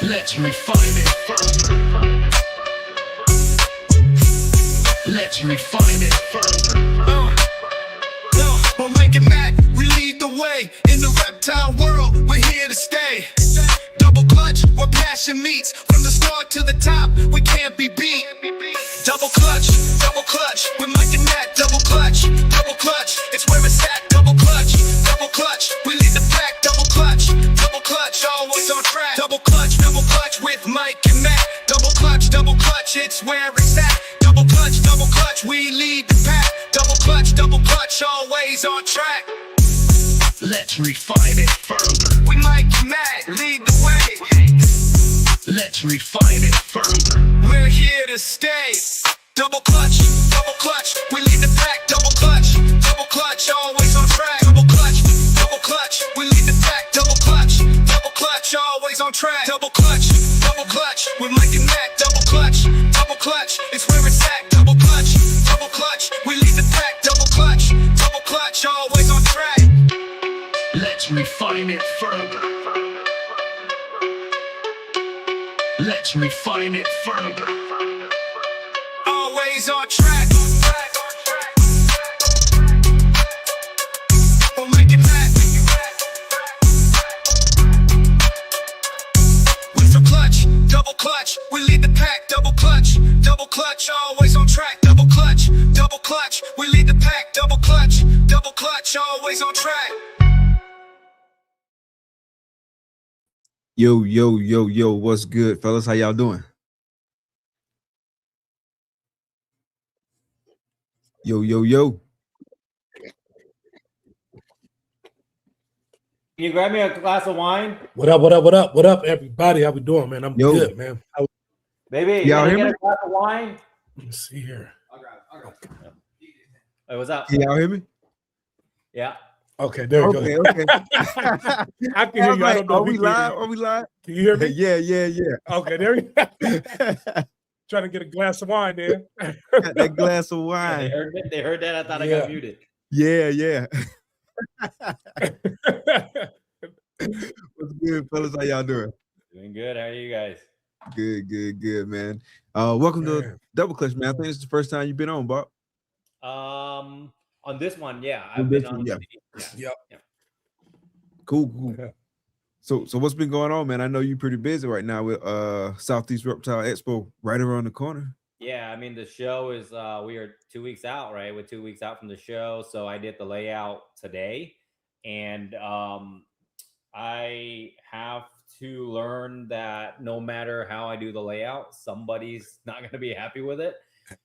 Let's refine it further. Let's refine it further. We'll make it mad, we lead the way. In the reptile world, we're here to stay. Double clutch, where passion meets. From the start to the top, we can't be beat. Double clutch, we're Mike and Matt. Double clutch, it's where it's at. Double clutch, we lead the pack. Double clutch, always on track. Double clutch with Mike and Matt. Double clutch, it's where it's at. Double clutch, we lead the pack. Double clutch, always on track. Let's refine it further. We Mike and Matt, lead the way. Let's refine it further. We're here to stay. Double clutch, we lead the pack. Double clutch, always on track. Double clutch, we lead the pack. Double clutch, always on track. Double clutch, we're Mike and Matt. Double clutch, it's where it's at. Double clutch, we lead the pack. Double clutch, always on track. Let's refine it further. Let's refine it further. Always on track. We'll make it back. With the clutch, double clutch, we lead the pack. Double clutch, always on track. Double clutch, we lead the pack. Double clutch, always on track. Yo, what's good, fellas? How y'all doing? Yo. Can you grab me a glass of wine? What up, everybody? How we doing, man? I'm good, man. Baby, Y'all can hear you me? get a glass of wine? Let me see here. I'll grab it. Hey, what's up? Can y'all hear me? Yeah. Okay, there we go. Okay. I can hear you. I don't know Are if we you can hear live? me. Are we live? Can you hear me? Yeah. Okay, there you go. Trying to get a glass of wine there. Got that glass of Yeah, wine. they heard that. I thought I Yeah. got muted. Yeah. What's good, fellas? How y'all doing? Doing good. How are you guys? Good, man. Welcome to Man. Double Clutch, man. I think it's the first time you've been on, Bob. On this one, yeah. On I've this been on. one, yeah. Yep. Cool. Yeah. So what's been going on, man? I know you're pretty busy right now with Southeast Reptile Expo right around the corner. Yeah, I mean the show is we are 2 weeks out, right? We're 2 weeks out from the show. So I did the layout today, and I have to learn that no matter how I do the layout, somebody's not going to be happy with it,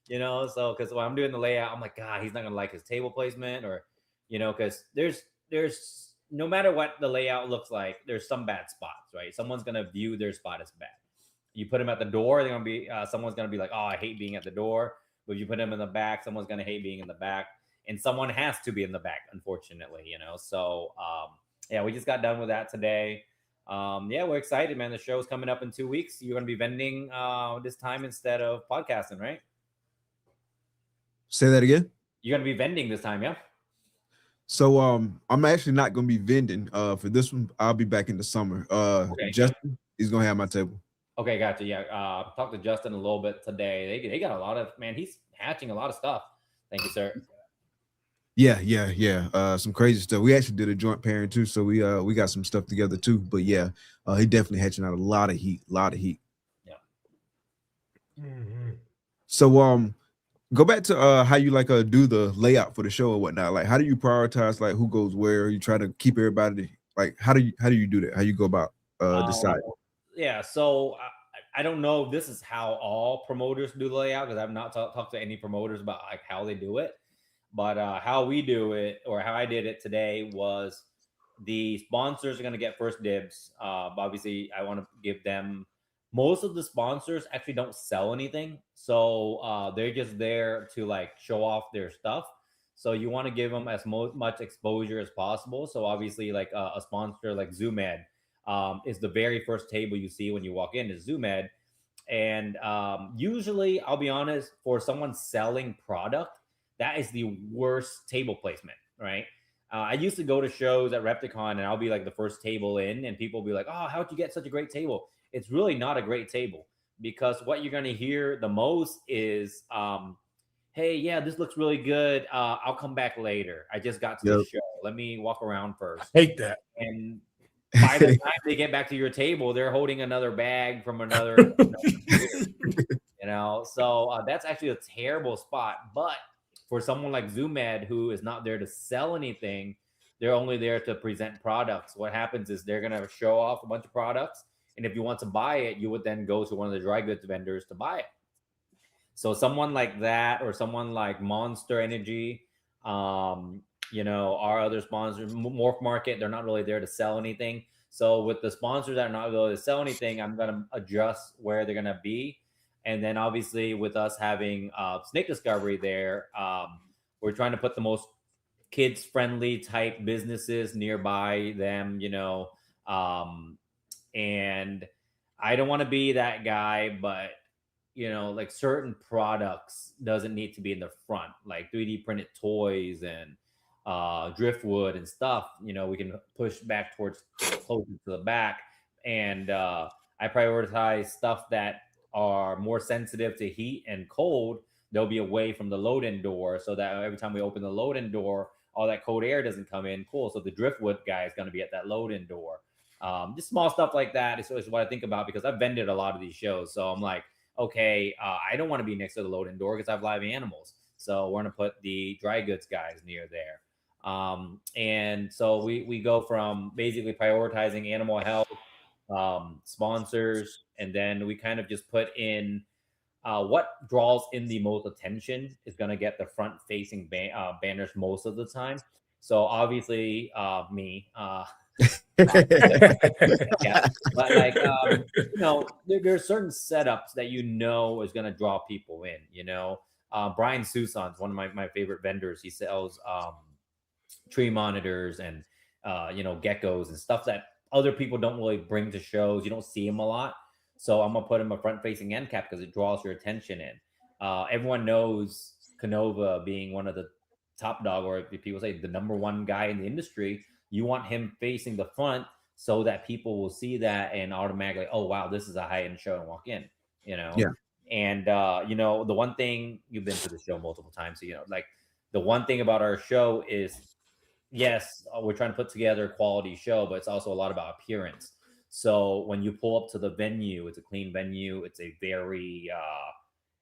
so because when I'm doing the layout, I'm like, God, he's not going to like his table placement, or because there's no matter what the layout looks like, there's some bad spots, right? Someone's going to view their spot as bad. You put them at the door, they're going to be someone's going to be like, oh, I hate being at the door. But if you put them in the back, someone's going to hate being in the back, and someone has to be in the back, unfortunately, so yeah, we just got done with that today. Yeah, we're excited, man. The show's coming up in 2 weeks. You're going to be vending this time instead of podcasting, right? Say that again. You're going to be vending this time, yeah? So I'm actually not gonna be vending. For this one, I'll be back in the summer. Okay. Justin is gonna have my table. Okay, gotcha. Yeah, talked to Justin a little bit today. They got a lot of, man, he's hatching a lot of stuff. Thank you, sir. Yeah. Some crazy stuff. We actually did a joint pairing too, so we got some stuff together too. But yeah, he definitely hatching out a lot of heat. Yeah. Mm-hmm. So go back to how you do the layout for the show or whatnot. Like, how do you prioritize who goes where? You try to keep everybody how do you do that? How you go about decide? Yeah, so I don't know if this is how all promoters do the layout, because I've not talked to any promoters about how they do it. But how we do it, or how I did it today, was the sponsors are going to get first dibs. Obviously, I want to give them. Most of the sponsors actually don't sell anything, so they're just there to show off their stuff. So you want to give them as much exposure as possible. So obviously, a sponsor like ZoomEd is the very first table you see when you walk in is ZoomEd, and usually, I'll be honest, for someone selling product, that is the worst table placement, right? I used to go to shows at Repticon, and I'll be the first table in, and people will be like, "Oh, how'd you get such a great table?" it's really not a great table, because what you're going to hear the most is, hey, yeah, this looks really good. I'll come back later. I just got to the Yep. show. Let me walk around first. Hate that. And by the time they get back to your table, they're holding another bag from another, So that's actually a terrible spot. But for someone like ZoomEd, who is not there to sell anything, they're only there to present products. What happens is they're going to show off a bunch of products. And if you want to buy it, you would then go to one of the dry goods vendors to buy it. So someone like that, or someone like Monster Energy, our other sponsors, Morph Market, they're not really there to sell anything. So with the sponsors that are not really to sell anything, I'm going to adjust where they're going to be. And then obviously with us having Snake Discovery there, we're trying to put the most kids friendly type businesses nearby them, and I don't want to be that guy, but like certain products doesn't need to be in the front, like 3D printed toys and driftwood and stuff. We can push back towards closer to the back. And I prioritize stuff that are more sensitive to heat and cold. They'll be away from the load-in door, so that every time we open the load-in door, all that cold air doesn't come in. Cool. So the driftwood guy is going to be at that load-in door. Just small stuff like that is what I think about, because I've vended a lot of these shows. So I'm like, okay, I don't want to be next to the load-in door because I have live animals. So we're going to put the dry goods guys near there. And so we go from basically prioritizing animal health, sponsors, and then we kind of just put in what draws in the most attention is going to get the front-facing banners most of the time. So obviously, me. Yeah, but like there are certain setups that is going to draw people in. Brian Susan's one of my favorite vendors. He sells tree monitors and geckos and stuff that other people don't really bring to shows. You don't see him a lot, so I'm gonna put him a front-facing end cap because it draws your attention in. Everyone knows Canova being one of the top dog, or if people say the number one guy in the industry. You want him facing the front so that people will see that and automatically, oh wow, this is a high-end show, and walk in. Yeah. And the one thing, you've been to the show multiple times, so like the one thing about our show is, yes, we're trying to put together a quality show, but it's also a lot about appearance. So when you pull up to the venue, it's a clean venue. It's a very,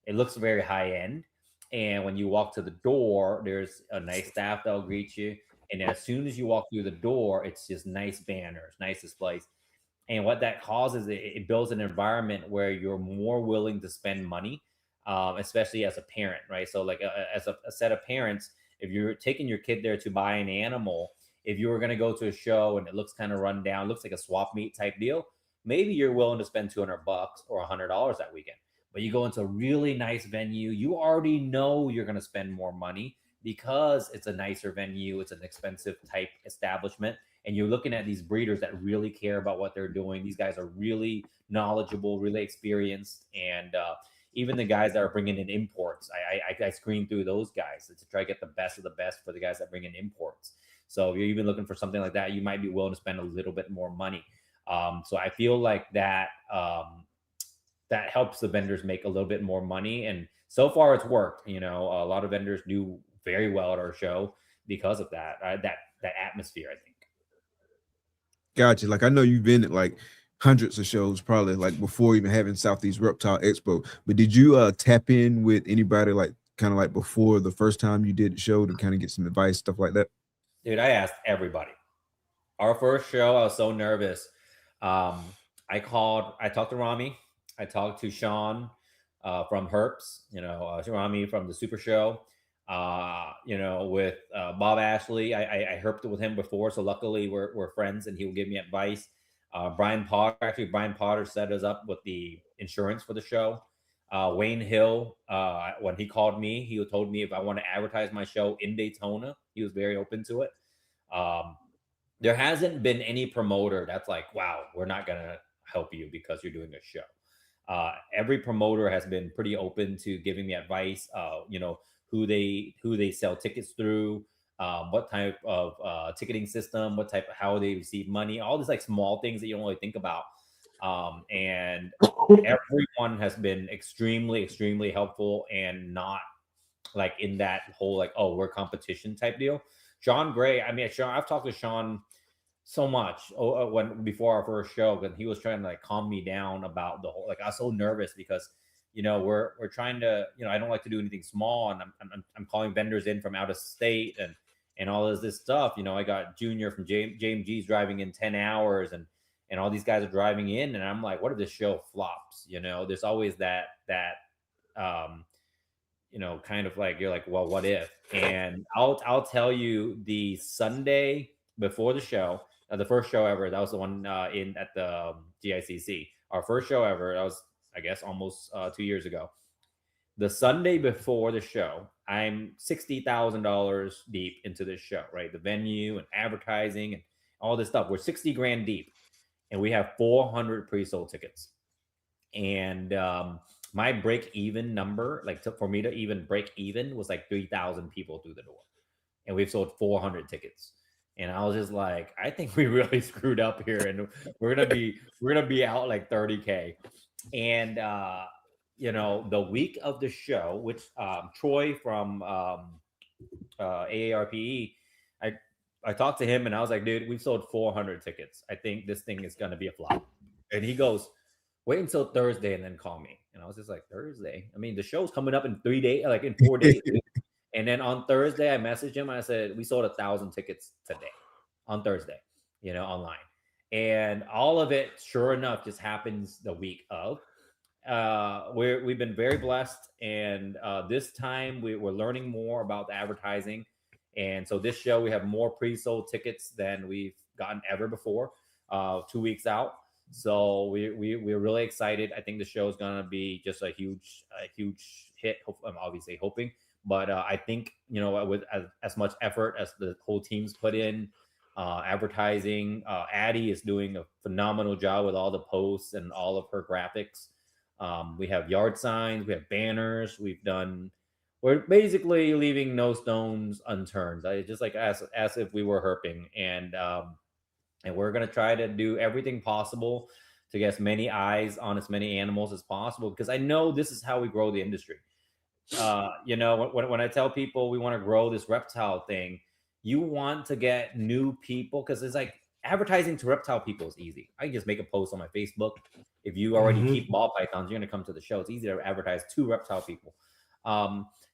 it looks very high end. And when you walk to the door, there's a nice staff that'll greet you. And as soon as you walk through the door, it's just nice banners, nice displays. And what that causes, it builds an environment where you're more willing to spend money, especially as a parent, right? So like as a set of parents, if you're taking your kid there to buy an animal, if you were going to go to a show and it looks kind of run down, looks like a swap meet type deal, maybe you're willing to spend $200 or $100 that weekend. But you go into a really nice venue, you already know you're going to spend more money because it's a nicer venue, it's an expensive type establishment, and you're looking at these breeders that really care about what they're doing. These guys are really knowledgeable, really experienced, and even the guys that are bringing in imports, I screen through those guys to try to get the best of the best for the guys that bring in imports. So if you're even looking for something like that, you might be willing to spend a little bit more money. So I feel like that that helps the vendors make a little bit more money, and so far it's worked. A lot of vendors do very well at our show because of that that atmosphere, I think. Gotcha. Like, I know you've been at like hundreds of shows, probably like before even having Southeast Reptile Expo. But did you tap in with anybody like kind of like before the first time you did the show to kind of get some advice, stuff like that? Dude, I asked everybody. Our first show, I was so nervous. I talked to Rami. I talked to Sean from Herps, Rami from the Super Show. With Bob Ashley, I herped with him before, so luckily we're friends, and he will give me advice. Brian Potter set us up with the insurance for the show. Wayne Hill, when he called me, he told me if I want to advertise my show in Daytona, he was very open to it. There hasn't been any promoter that's like, wow, we're not gonna help you because you're doing a show. Every promoter has been pretty open to giving me advice. Who they sell tickets through, what type of ticketing system, how they receive money, all these like small things that you don't really think about. And everyone has been extremely helpful and not like in that whole like, oh, we're competition type deal. Sean Gray, I mean, Sean, I've talked to Sean so much when before our first show, and he was trying to like calm me down about the whole, like I was so nervous because we're trying to, I don't like to do anything small, and I'm calling vendors in from out of state and all this stuff. I got Junior from JMG's driving in 10 hours, and all these guys are driving in, and I'm like, what if this show flops? There's always that um kind of like, you're like, well, what if? And I'll tell you, the Sunday before the show, the first show ever, that was the one in at the GICC, our first show ever. That was, I guess, almost 2 years ago. The Sunday before the show, I'm $60,000 deep into this show, right? The venue and advertising and all this stuff. We're 60 grand deep, and we have 400 pre-sold tickets. And my break even number, like for me to even break even, was like 3,000 people through the door, and we've sold 400 tickets. And I was just like, I think we really screwed up here, and we're gonna be out like 30K. And the week of the show, which Troy from AARPE, I talked to him, and I was like, dude, we've sold 400 tickets. I think this thing is gonna be a flop. And he goes, wait until Thursday and then call me. And I was just like, Thursday? I mean, the show's coming up in 3 days, like in 4 days. And then on Thursday, I messaged him. I said, we sold 1,000 tickets today on Thursday, online. And all of it, sure enough, just happens the week of. We've been very blessed. And this time we're learning more about the advertising. And so this show, we have more pre-sold tickets than we've gotten ever before, 2 weeks out. So we're really excited. I think the show is gonna be just a huge hit. I'm obviously hoping, but I think with as much effort as the whole team's put in, advertising, Addie is doing a phenomenal job with all the posts and all of her graphics. We have yard signs, we have banners, we're basically leaving no stones unturned. I just like as if we were herping, and we're going to try to do everything possible to get as many eyes on as many animals as possible, because I know this is how we grow the industry. When I tell people we want to grow this reptile thing, you want to get new people, because it's like advertising to reptile people is easy. I can just make a post on my Facebook. If you already keep ball pythons, you're going to come to the show. It's easy to advertise to reptile people.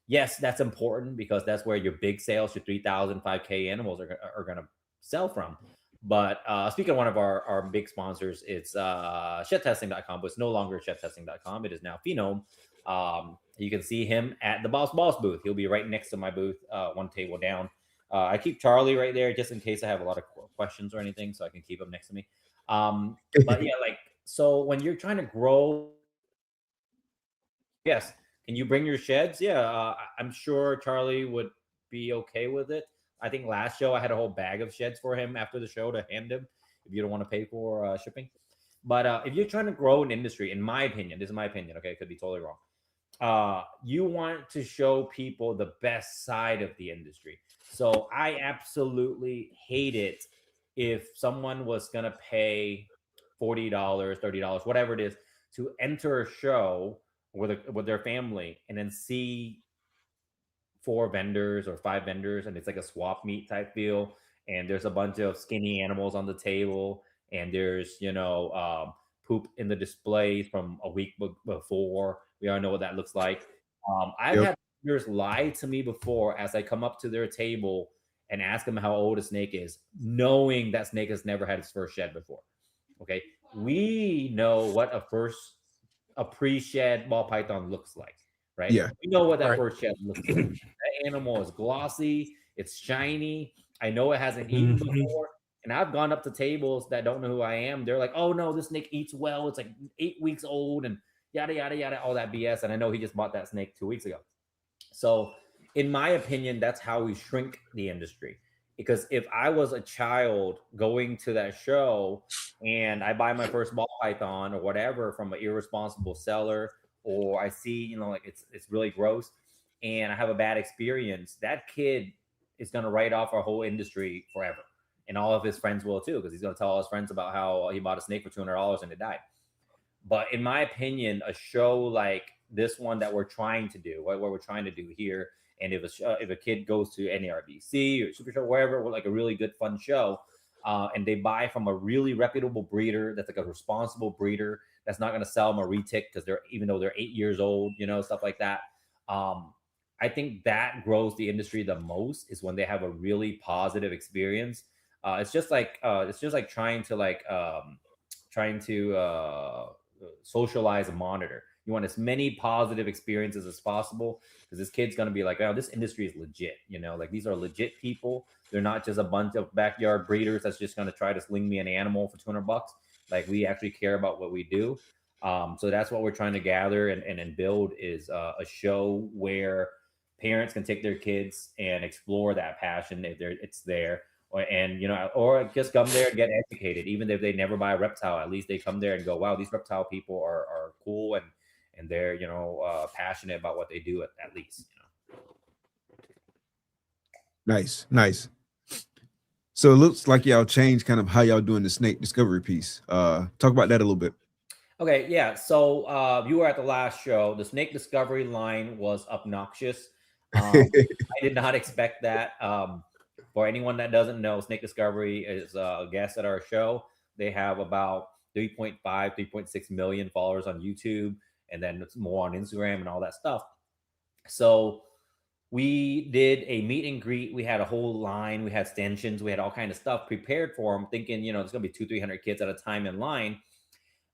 Yes, that's important, because that's where your big sales, your 3,000, 5K animals are going to sell from. But speaking of one of our big sponsors, it's shedtesting.com, but it's no longer shedtesting.com. It is now Phenome. You can see him at the Boss booth. He'll be right next to my booth, one table down. I keep Charlie right there just in case I have a lot of questions or anything, so I can keep him next to me. But yeah, so when you're trying to grow, yes, can you bring your sheds? Yeah, I'm sure Charlie would be okay with it. I think last show I had a whole bag of sheds for him after the show to hand him if you don't want to pay for shipping. But if you're trying to grow an industry, in my opinion, this is my opinion, okay, it could be totally wrong. You want to show people the best side of the industry. So I absolutely hate it if someone was going to pay $40, $30, whatever it is, to enter a show with their family and then see 4 vendors or 5 vendors, and it's like a swap meet type deal, and there's a bunch of skinny animals on the table, and there's poop in the displays from a week before. We all know what that looks like. I've had vendors lie to me before as I come up to their table and ask them how old a snake is, knowing that snake has never had its first shed before. Okay, we know what a pre-shed ball python looks like. Right? Yeah. We know what that first shed looks like. That animal is glossy, it's shiny. I know it hasn't eaten before. And I've gone up to tables that don't know who I am. They're like, oh no, this snake eats well. It's like 8 weeks old and yada, yada, yada, all that BS. And I know he just bought that snake 2 weeks ago. So in my opinion, that's how we shrink the industry. Because if I was a child going to that show and I buy my first ball python or whatever from an irresponsible seller, or I see, like it's really gross, and I have a bad experience, that kid is going to write off our whole industry forever. And all of his friends will too, because he's going to tell all his friends about how he bought a snake for $200 and it died. But in my opinion, a show like this one that we're trying to do, what we're trying to do here, and if a kid goes to NARBC or Super Show, wherever, with like a really good fun show, and they buy from a really reputable breeder that's like a responsible breeder that's not going to sell them a retic because they're, even though they're 8 years old, you know, stuff like that. I think that grows the industry the most is when they have a really positive experience. It's just like trying to socialize a monitor. You want as many positive experiences as possible because this kid's gonna be like, oh, this industry is legit. You know, like these are legit people. They're not just a bunch of backyard breeders that's just gonna try to sling me an animal for $200. Like we actually care about what we do. So that's what we're trying to gather and build is a show where parents can take their kids and explore that passion if it's there, and you know, or just come there and get educated. Even if they never buy a reptile, at least they come there and go, wow, these reptile people are cool and they're, you know, passionate about what they do at least, you know. Nice. So it looks like y'all changed kind of how y'all doing the snake discovery piece. Talk about that a little bit. Okay, yeah. So you were at the last show. The snake discovery line was obnoxious. I did not expect that. For anyone that doesn't know, Snake Discovery is a guest at our show. They have about 3.5, 3.6 million followers on YouTube, and then it's more on Instagram and all that stuff. So we did a meet and greet. We had a whole line. We had stanchions. We had all kind of stuff prepared for them, thinking, you know, there's going to be 200-300 kids at a time in line.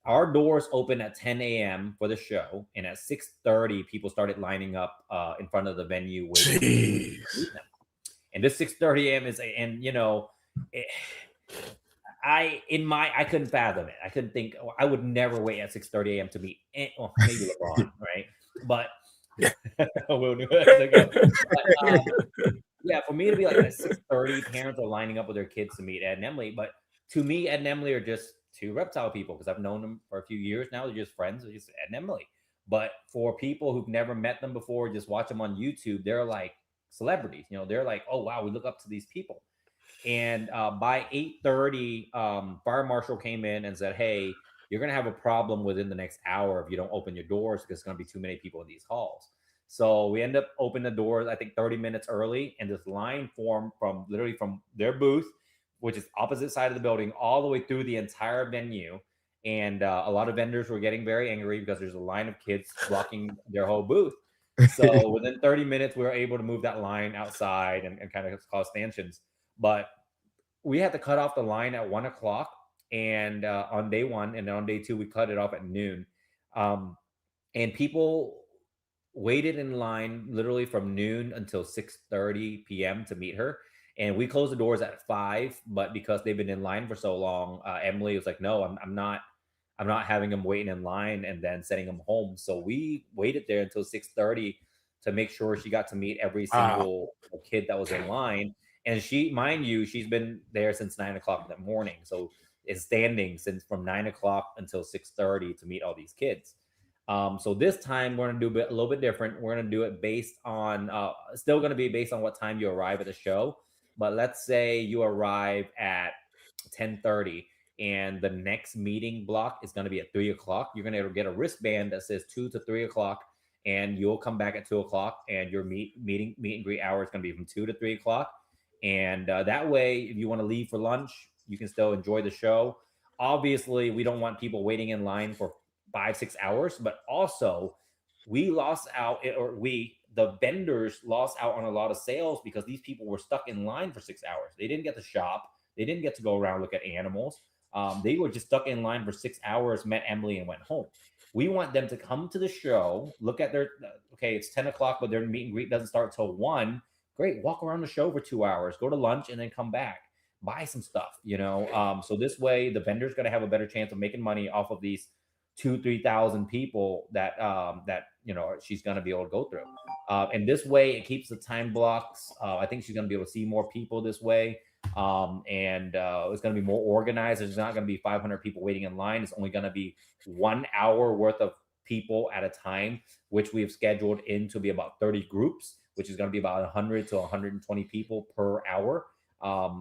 Our doors open at 10 a.m. for the show, and at 6:30, people started lining up in front of the venue waiting to meet them. And this 6:30 a.m. is, and you know, I couldn't fathom it. I couldn't think. I would never wait at 6:30 a.m. to meet. Well, maybe LeBron, right? But we'll do it. But, yeah, for me to be like at 6:30, parents are lining up with their kids to meet Ed and Emily. But to me, Ed and Emily are just two reptile people because I've known them for a few years now. They're just friends. They're just Ed and Emily. But for people who've never met them before, just watch them on YouTube, they're like celebrities. You know, they're like, oh wow, we look up to these people. And by 8:30, fire marshal came in and said, hey, you're gonna have a problem within the next hour if you don't open your doors because it's gonna be too many people in these halls. So we end up opening the doors, I think 30 minutes early, and this line formed from literally from their booth, which is opposite side of the building, all the way through the entire venue. And a lot of vendors were getting very angry because there's a line of kids blocking their whole booth. So within 30 minutes, we were able to move that line outside and kind of cause stanchions. But we had to cut off the line at 1 o'clock and on day one, and then on day two, we cut it off at noon. And people waited in line literally from noon until 6:30 p.m. to meet her. And we closed the doors at 5, but because they've been in line for so long, Emily was like, no, I'm not having them waiting in line and then sending them home. So we waited there until 6:30 to make sure she got to meet every single kid that was in line. And she, mind you, she's been there since 9 o'clock in the morning. So it's standing since from 9 o'clock until 6:30 to meet all these kids. So this time we're going to do a little bit different. We're going to do it based on, still going to be based on what time you arrive at the show. But let's say you arrive at 10:30 and the next meeting block is going to be at 3 o'clock. You're going to get a wristband that says 2 to 3 o'clock, and you'll come back at 2 o'clock, and your meet and greet hour is going to be from 2 to 3 o'clock. And that way, if you want to leave for lunch, you can still enjoy the show. Obviously, we don't want people waiting in line for 5-6 hours, but also we lost out, or the vendors lost out on a lot of sales because these people were stuck in line for 6 hours. They didn't get to shop. They didn't get to go around, look at animals. They were just stuck in line for 6 hours, met Emily, and went home. We want them to come to the show, look at their, okay, it's 10 o'clock, but their meet and greet doesn't start till 1. Great, walk around the show for 2 hours, go to lunch, and then come back, buy some stuff, you know? So this way, the vendor's going to have a better chance of making money off of these 2,000-3,000 people that you know she's going to be able to go through. And this way, it keeps the time blocks. I think she's going to be able to see more people this way. And it's going to be more organized. There's not going to be 500 people waiting in line. It's only going to be 1 hour worth of people at a time, which we have scheduled in to be about 30 groups, which is going to be about 100 to 120 people per hour.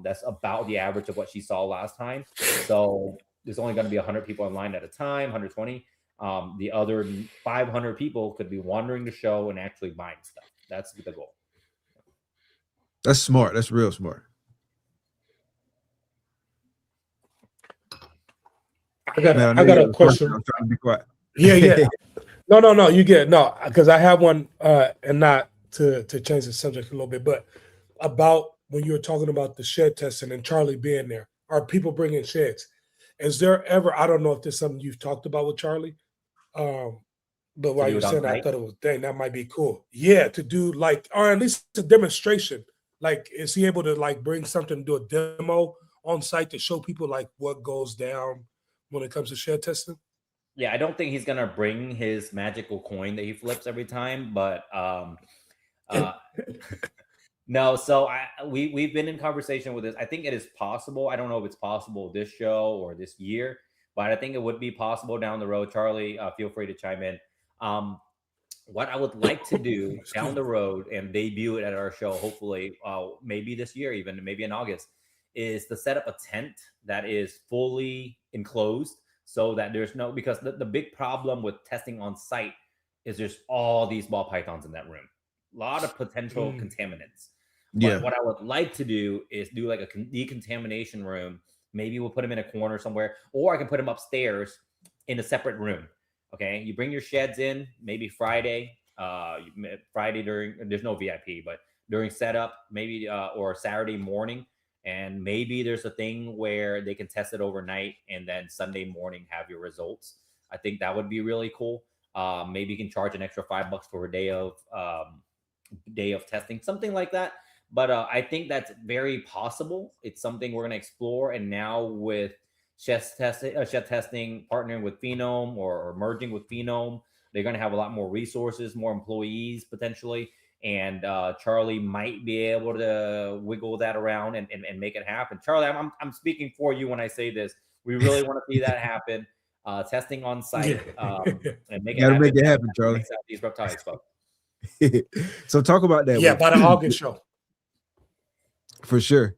That's about the average of what she saw last time. So there's only going to be 100 people in line at a time, 120. The other 500 people could be wandering the show and actually buying stuff. That's the goal. That's smart. That's real smart. I got Man, I got you a got a question. I'm trying to be quiet. Yeah. No, you get no, because I have one, and not to change the subject a little bit, but about when you were talking about the shed testing and Charlie being there, or people bringing sheds. Is there ever? I don't know if this is something you've talked about with Charlie, but To while do you're it on saying that, I site. thought it was dang, that might be cool. Yeah, to do like, or at least a demonstration. Like, is he able to like bring something, do a demo on site to show people like what goes down when it comes to shed testing? Yeah, I don't think he's gonna bring his magical coin that he flips every time, but uh, no. So we've been in conversation with this. I think it is possible. I don't know if it's possible this show or this year, but I think it would be possible down the road. Charlie, feel free to chime in. What I would like to do down the road and debut it at our show, hopefully, maybe this year, even maybe in August, is to set up a tent that is fully enclosed so that there's no, because the big problem with testing on site is there's all these ball pythons in that room, a lot of potential contaminants. Yeah. But what I would like to do is do like a decontamination room. Maybe we'll put them in a corner somewhere, or I can put them upstairs in a separate room. Okay, you bring your sheds in maybe Friday. Friday during, there's no VIP, but during setup, maybe or Saturday morning, and maybe there's a thing where they can test it overnight and then Sunday morning have your results. I think that would be really cool. Maybe you can charge an extra $5 for a day of testing, something like that. But I think that's very possible. It's something we're going to explore. And now with shed testing partnering with Phenome or merging with Phenome, they're going to have a lot more resources, more employees potentially. And Charlie might be able to wiggle that around and make it happen. Charlie, I'm speaking for you when I say this. We really want to see that happen. Testing on site and make it Gotta happen. make it happen, Charlie. Southeast Reptile Expo. So talk about that. Yeah, by the August show. For sure.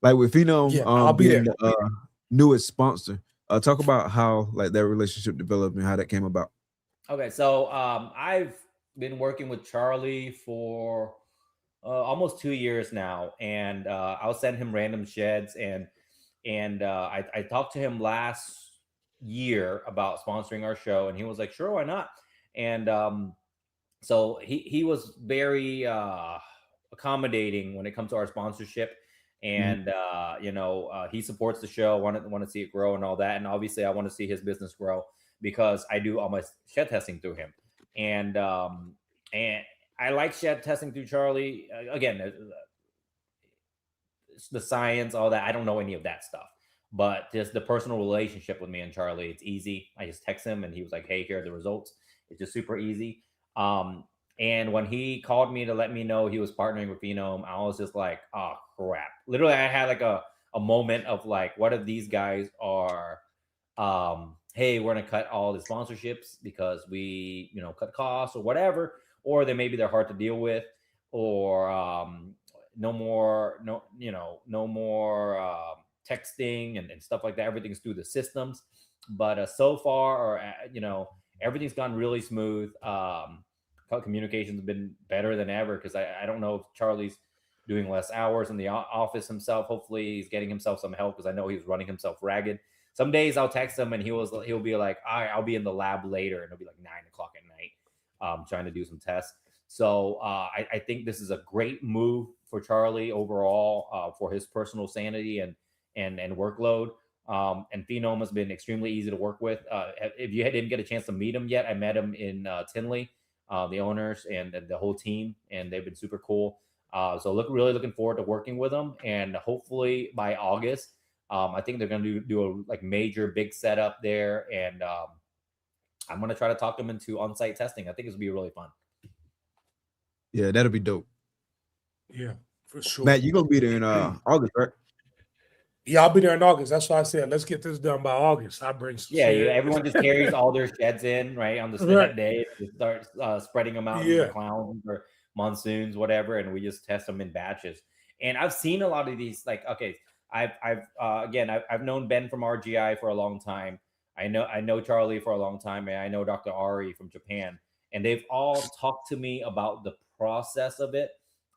Like with Phenome, I'll be being there. the newest sponsor. Talk about how like that relationship developed and how that came about. Okay, so I've been working with Charlie for almost 2 years now, and I'll send him random sheds, and I talked to him last year about sponsoring our show, and he was like, "Sure, why not?" And so he was very accommodating when it comes to our sponsorship, and he supports the show. Want to see it grow and all that, and obviously I want to see his business grow because I do all my shed testing through him, and I like shed testing through Charlie. Again, the science, all that, I don't know any of that stuff, but just the personal relationship with me and Charlie, it's easy. I just text him and he was like, "Hey, here are the results." It's just super easy. And when he called me to let me know he was partnering with Phenome, I was just like, "Oh crap!" Literally, I had like a moment of like, "What if these guys are, hey, we're gonna cut all the sponsorships because we, cut costs or whatever, or they maybe they're hard to deal with, or no more texting and stuff like that. Everything's through the systems." But so far, or everything's gone really smooth. Communication's been better than ever because I don't know if Charlie's doing less hours in the office himself. Hopefully he's getting himself some help because I know he's running himself ragged. Some days I'll text him and he'll be like, "All right, I'll be in the lab later," and it'll be like 9 o'clock at night, trying to do some tests. So I think this is a great move for Charlie overall, for his personal sanity and workload. And Phenome has been extremely easy to work with. If you didn't get a chance to meet him yet, I met him in Tinley, the owners and the whole team, and they've been super cool. So really looking forward to working with them, and hopefully by August, I think they're going to do a like major big setup there, and I'm going to try to talk them into on-site testing. I think it's going to be really fun. Yeah, that'll be dope. Yeah, for sure. Matt, you're gonna be there in August, right? Yeah, I'll be there in August. That's why I said let's get this done by August. I bring some sheds. Everyone just carries all their sheds in right on that day. Just start spreading them out in the clowns or monsoons, whatever, and we just test them in batches. And I've seen a lot of these. Like, okay, I've known Ben from RGI for a long time. I know Charlie for a long time, and I know Dr. Ari from Japan, and they've all talked to me about the process of it.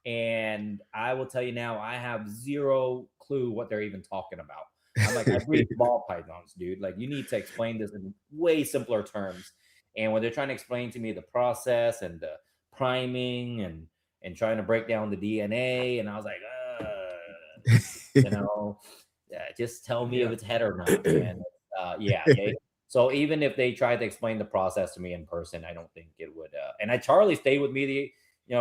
And I will tell you now, I have zero clue what they're even talking about. I'm like, I breed ball pythons, dude. Like, you need to explain this in way simpler terms. And when they're trying to explain to me the process and the priming and trying to break down the DNA, and I was like, you know, just tell me if it's head or not, man. Yeah. So even if they tried to explain the process to me in person, I don't think it would. And Charlie stayed with me,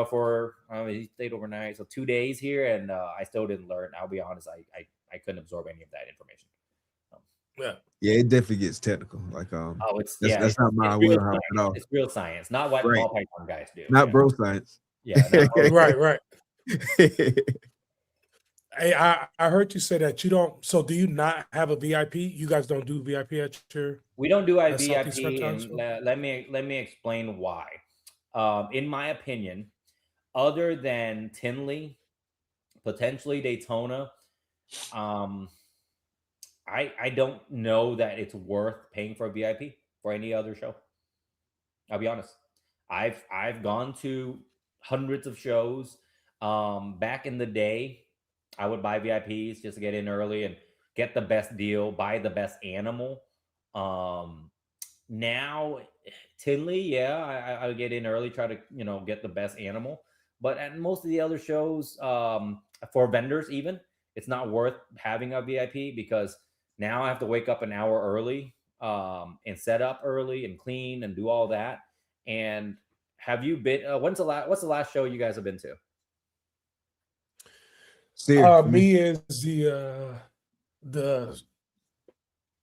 for he stayed overnight, so 2 days here, and I still didn't learn. I'll be honest, I couldn't absorb any of that information. Yeah, it definitely gets technical. Like that's not my wheelhouse at all. It's real science, not what ball python guys do. Not bro science. Yeah, right. Hey, I heard you say that you don't. So do you not have a VIP? You guys don't do VIP at your? We don't do a Southeast VIP, Reptile and Expo? let me explain why. In my opinion, other than Tinley, potentially Daytona, I don't know that it's worth paying for a VIP for any other show. I'll be honest. I've gone to hundreds of shows. Back in the day, I would buy VIPs just to get in early and get the best deal, buy the best animal. Now Tinley, yeah, I would get in early, try to get the best animal. But at most of the other shows, for vendors, even it's not worth having a VIP because now I have to wake up an hour early, and set up early and clean and do all that. And have you been? What's the last show you guys have been to? Me is the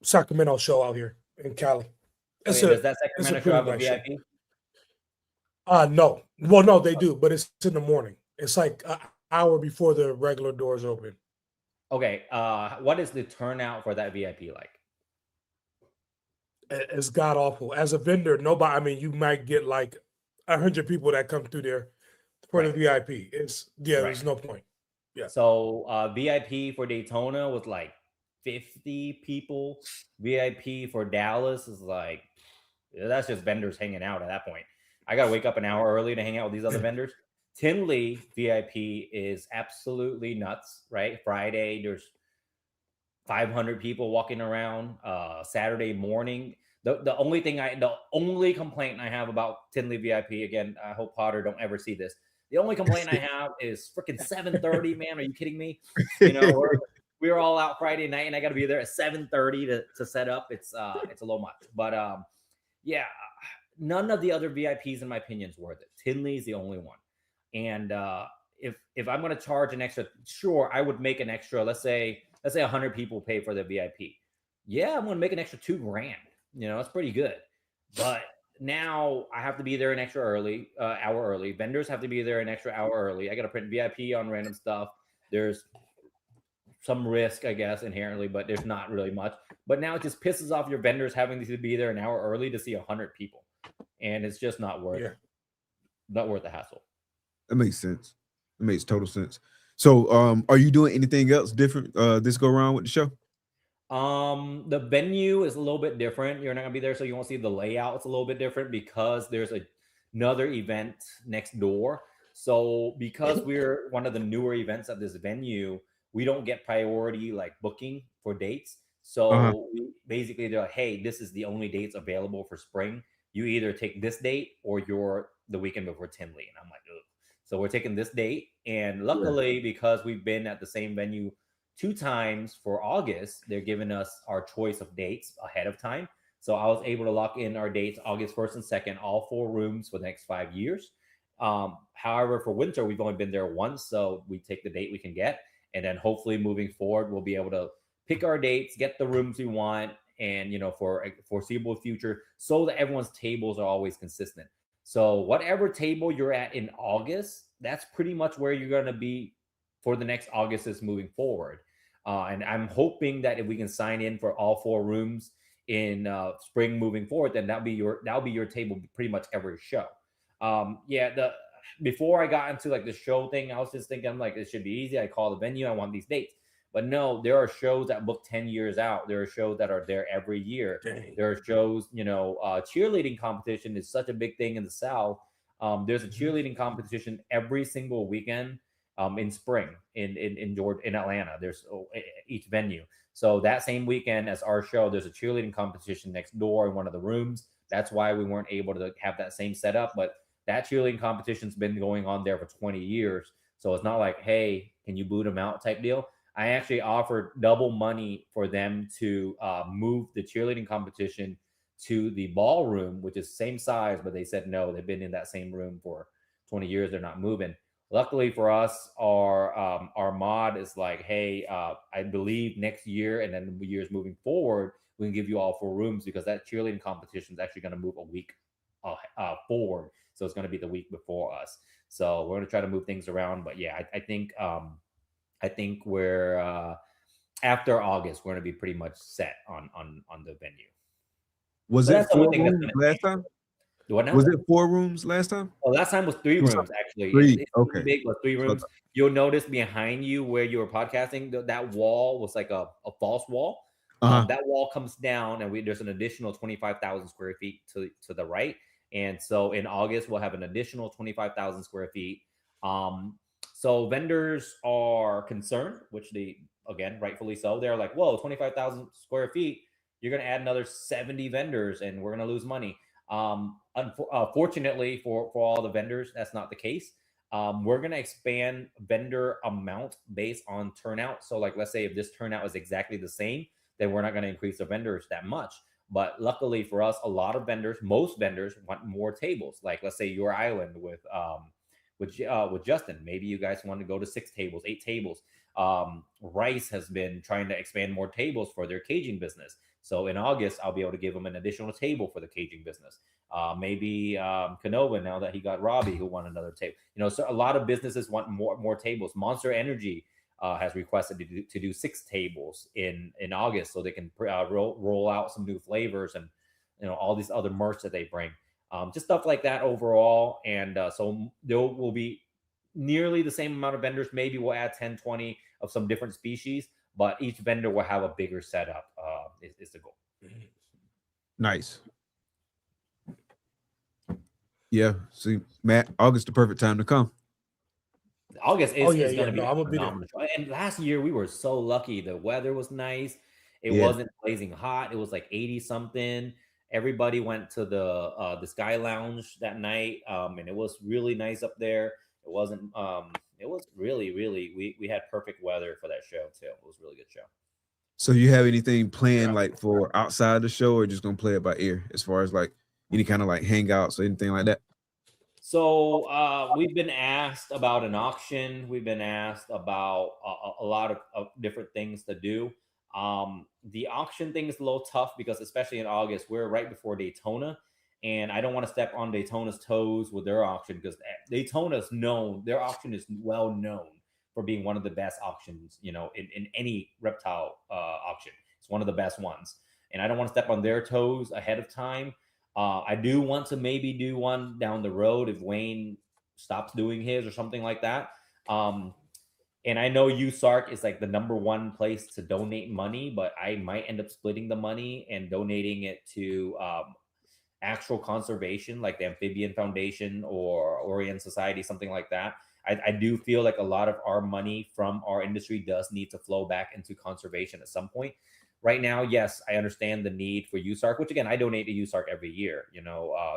Sacramento show out here in Cali. Does that Sacramento show have a VIP? No. Well, no, they do, but it's in the morning. It's like an hour before the regular doors open. Okay. What is the turnout for that VIP like? It's god awful. As a vendor, nobody. I mean, you might get like 100 people that come through there for the VIP. There's no point. Yeah. So VIP for Daytona was like 50 people. VIP for Dallas is like, that's just vendors hanging out at that point. I got to wake up an hour early to hang out with these other vendors. Tinley VIP is absolutely nuts, right? Friday, there's 500 people walking around. Saturday morning, the only complaint I have about Tinley VIP, again, I hope Potter don't ever see this. The only complaint I have is freaking 7:30, man. Are you kidding me? We're all out Friday night, and I got to be there at 7:30 to set up. It's a little much, but yeah, none of the other VIPs, in my opinion, is worth it. Tinley's the only one, and if I'm going to charge an extra, sure, I would make an extra. Let's say 100 people pay for the VIP. Yeah, I'm going to make an extra $2,000. That's pretty good, but now I have to be there an extra hour early. Vendors have to be there an extra hour early. I got to print VIP on random stuff. There's some risk, I guess, inherently, but there's not really much. But now it just pisses off your vendors having to be there an hour early to see 100 people, and it's just not worth the hassle. That makes sense. It makes total sense. So, are you doing anything else different this go around with the show? The venue is a little bit different. You're not gonna be there, so you won't see the layout. It's a little bit different because there's another event next door. So because we're one of the newer events at this venue, we don't get priority like booking for dates. So basically they're like, hey, this is the only dates available for spring. You either take this date or you're the weekend before Tinley. And I'm like, ugh. So we're taking this date. And luckily, because we've been at the same venue 2 times for August, they're giving us our choice of dates ahead of time. So I was able to lock in our dates August 1st and 2nd, all 4 rooms for the next 5 years. However, for winter, we've only been there once. So we take the date we can get. And then hopefully moving forward, we'll be able to pick our dates, get the rooms we want, and, for a foreseeable future, so that everyone's tables are always consistent. So whatever table you're at in August, that's pretty much where you're going to be for the next August moving forward. And I'm hoping that if we can sign in for all 4 rooms in spring moving forward, then that'll be your table pretty much every show. Before I got into like the show thing, I was just thinking, I'm like, it should be easy. I call the venue, I want these dates. But no, there are shows that book 10 years out. There are shows that are there every year. Dang. There are shows, cheerleading competition is such a big thing in the South. There's a cheerleading competition every single weekend in spring in Georgia, in Atlanta. There's each venue. So that same weekend as our show, there's a cheerleading competition next door in one of the rooms. That's why we weren't able to have that same setup. But that cheerleading competition's been going on there for 20 years. So it's not like, hey, can you boot them out type deal. I actually offered double money for them to move the cheerleading competition to the ballroom, which is same size, but they said no. They've been in that same room for 20 years. They're not moving. Luckily for us, our mod is like, hey, I believe next year and then the years moving forward, we can give you all 4 rooms because that cheerleading competition is actually going to move a week forward. So it's going to be the week before us. So we're going to try to move things around. But yeah, I think we're after August, we're going to be pretty much set on the venue. Was But it that's the one 4 thing that's rooms gonna last change. time? What now? Was it 4 rooms last time? Oh, last time was 3 I'm sorry. rooms actually. 3, It's okay. big, but 3 rooms. You'll notice behind you where you were podcasting, that wall was like a false wall. That wall comes down, and there's an additional 25,000 square feet to the right. And so in August, we'll have an additional 25,000 square feet. So vendors are concerned, which they, again, rightfully so. They're like, whoa, 25,000 square feet. You're going to add another 70 vendors and we're going to lose money. Fortunately for all the vendors, that's not the case. We're going to expand vendor amount based on turnout. So like, let's say if this turnout is exactly the same, then we're not going to increase the vendors that much. But luckily for us, a lot of vendors, most vendors want more tables. Like let's say your island with Justin, maybe you guys want to go to 6 tables, 8 tables. Rice has been trying to expand more tables for their caging business. So in August, I'll be able to give them an additional table for the caging business. Maybe Canova, now that he got Robbie, who won another table. So a lot of businesses want more tables. Monster Energy has requested to do 6 tables in August, so they can roll out some new flavors and all these other merch that they bring. Just stuff like that overall. And so there will be nearly the same amount of vendors. Maybe we'll add 10, 20 of some different species, but each vendor will have a bigger setup is the goal. Nice. Yeah. See, Matt, August, the perfect time to come. August is going to be I'm a gonna be there. phenomenal show. And last year we were so lucky. The weather was nice. It Yeah. wasn't blazing hot. It was like 80 something. Everybody went to the Sky Lounge that night, and it was really nice up there. It wasn't. It was really. We had perfect weather for that show too. It was a really good show. So you have anything planned like for outside the show, or just gonna play it by ear as far as like any kind of like hangouts or anything like that? So we've been asked about an auction. We've been asked about a lot of different things to do. The auction thing is a little tough because especially in August, we're right before Daytona, and I don't want to step on Daytona's toes with their auction because Daytona's known, their auction is well known for being one of the best auctions, in any reptile auction. It's one of the best ones. And I don't want to step on their toes ahead of time. I do want to maybe do one down the road if Wayne stops doing his or something like that. And I know USARK is like the #1 place to donate money, but I might end up splitting the money and donating it to actual conservation, like the Amphibian Foundation or Orient Society, something like that. I do feel like a lot of our money from our industry does need to flow back into conservation at some point. Right now, yes, I understand the need for USARK, which again, I donate to USARK every year,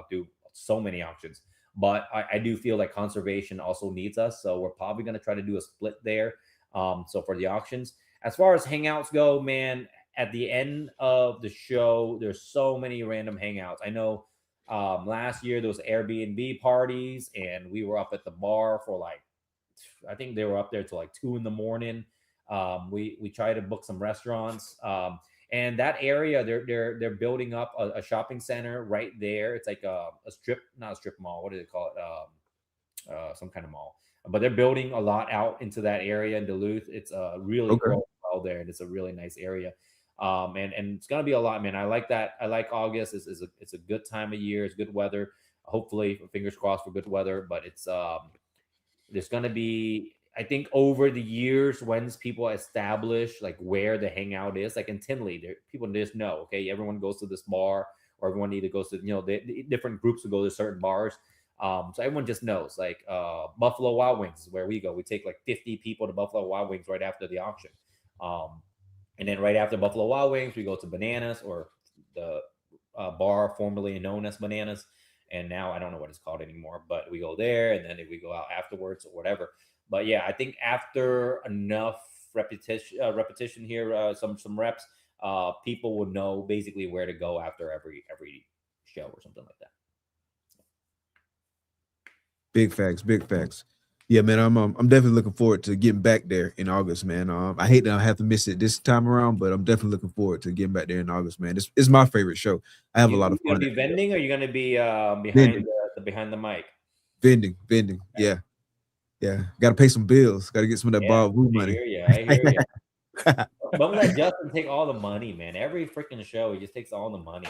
through so many auctions. But I do feel like conservation also needs us. So we're probably going to try to do a split there. So for the auctions, as far as hangouts go, man, at the end of the show, there's so many random hangouts. I know last year there was Airbnb parties and we were up at the bar for I think they were up there till 2 a.m. We try to book some restaurants. And that area, they're building up a shopping center right there. It's like not a strip mall. What do they call it? Some kind of mall. But they're building a lot out into that area in Duluth. It's really growing well there, and it's a really nice area. And it's gonna be a lot, man. I like that. I like August. It's a good time of year. It's good weather. Hopefully, fingers crossed for good weather. But it's there's gonna be I think over the years, once people establish like where the hangout is, like in Tinley, people just know, okay, everyone goes to this bar, or everyone either goes to, the different groups will go to certain bars. So everyone just knows, like Buffalo Wild Wings is where we go. We take like 50 people to Buffalo Wild Wings right after the auction. And then right after Buffalo Wild Wings, we go to Bananas, or the bar formerly known as Bananas. And now I don't know what it's called anymore, but we go there, and then we go out afterwards or whatever. But yeah, I think after enough repetition here, some reps, people will know basically where to go after every show or something like that. Big facts, big facts. Yeah, man, I'm definitely looking forward to getting back there in August, man. I hate that I have to miss it this time around, but I'm definitely looking forward to getting back there in August, man. It's my favorite show. I have a lot of You fun. gonna be vending, or you gonna be Vending. behind the mic? Vending. Yeah. Got to pay some bills. Got to get some of that Yeah, Bob Wu I money. hear you. I hear you. Don't let Justin take all the money, man. Every freaking show, he just takes all the money.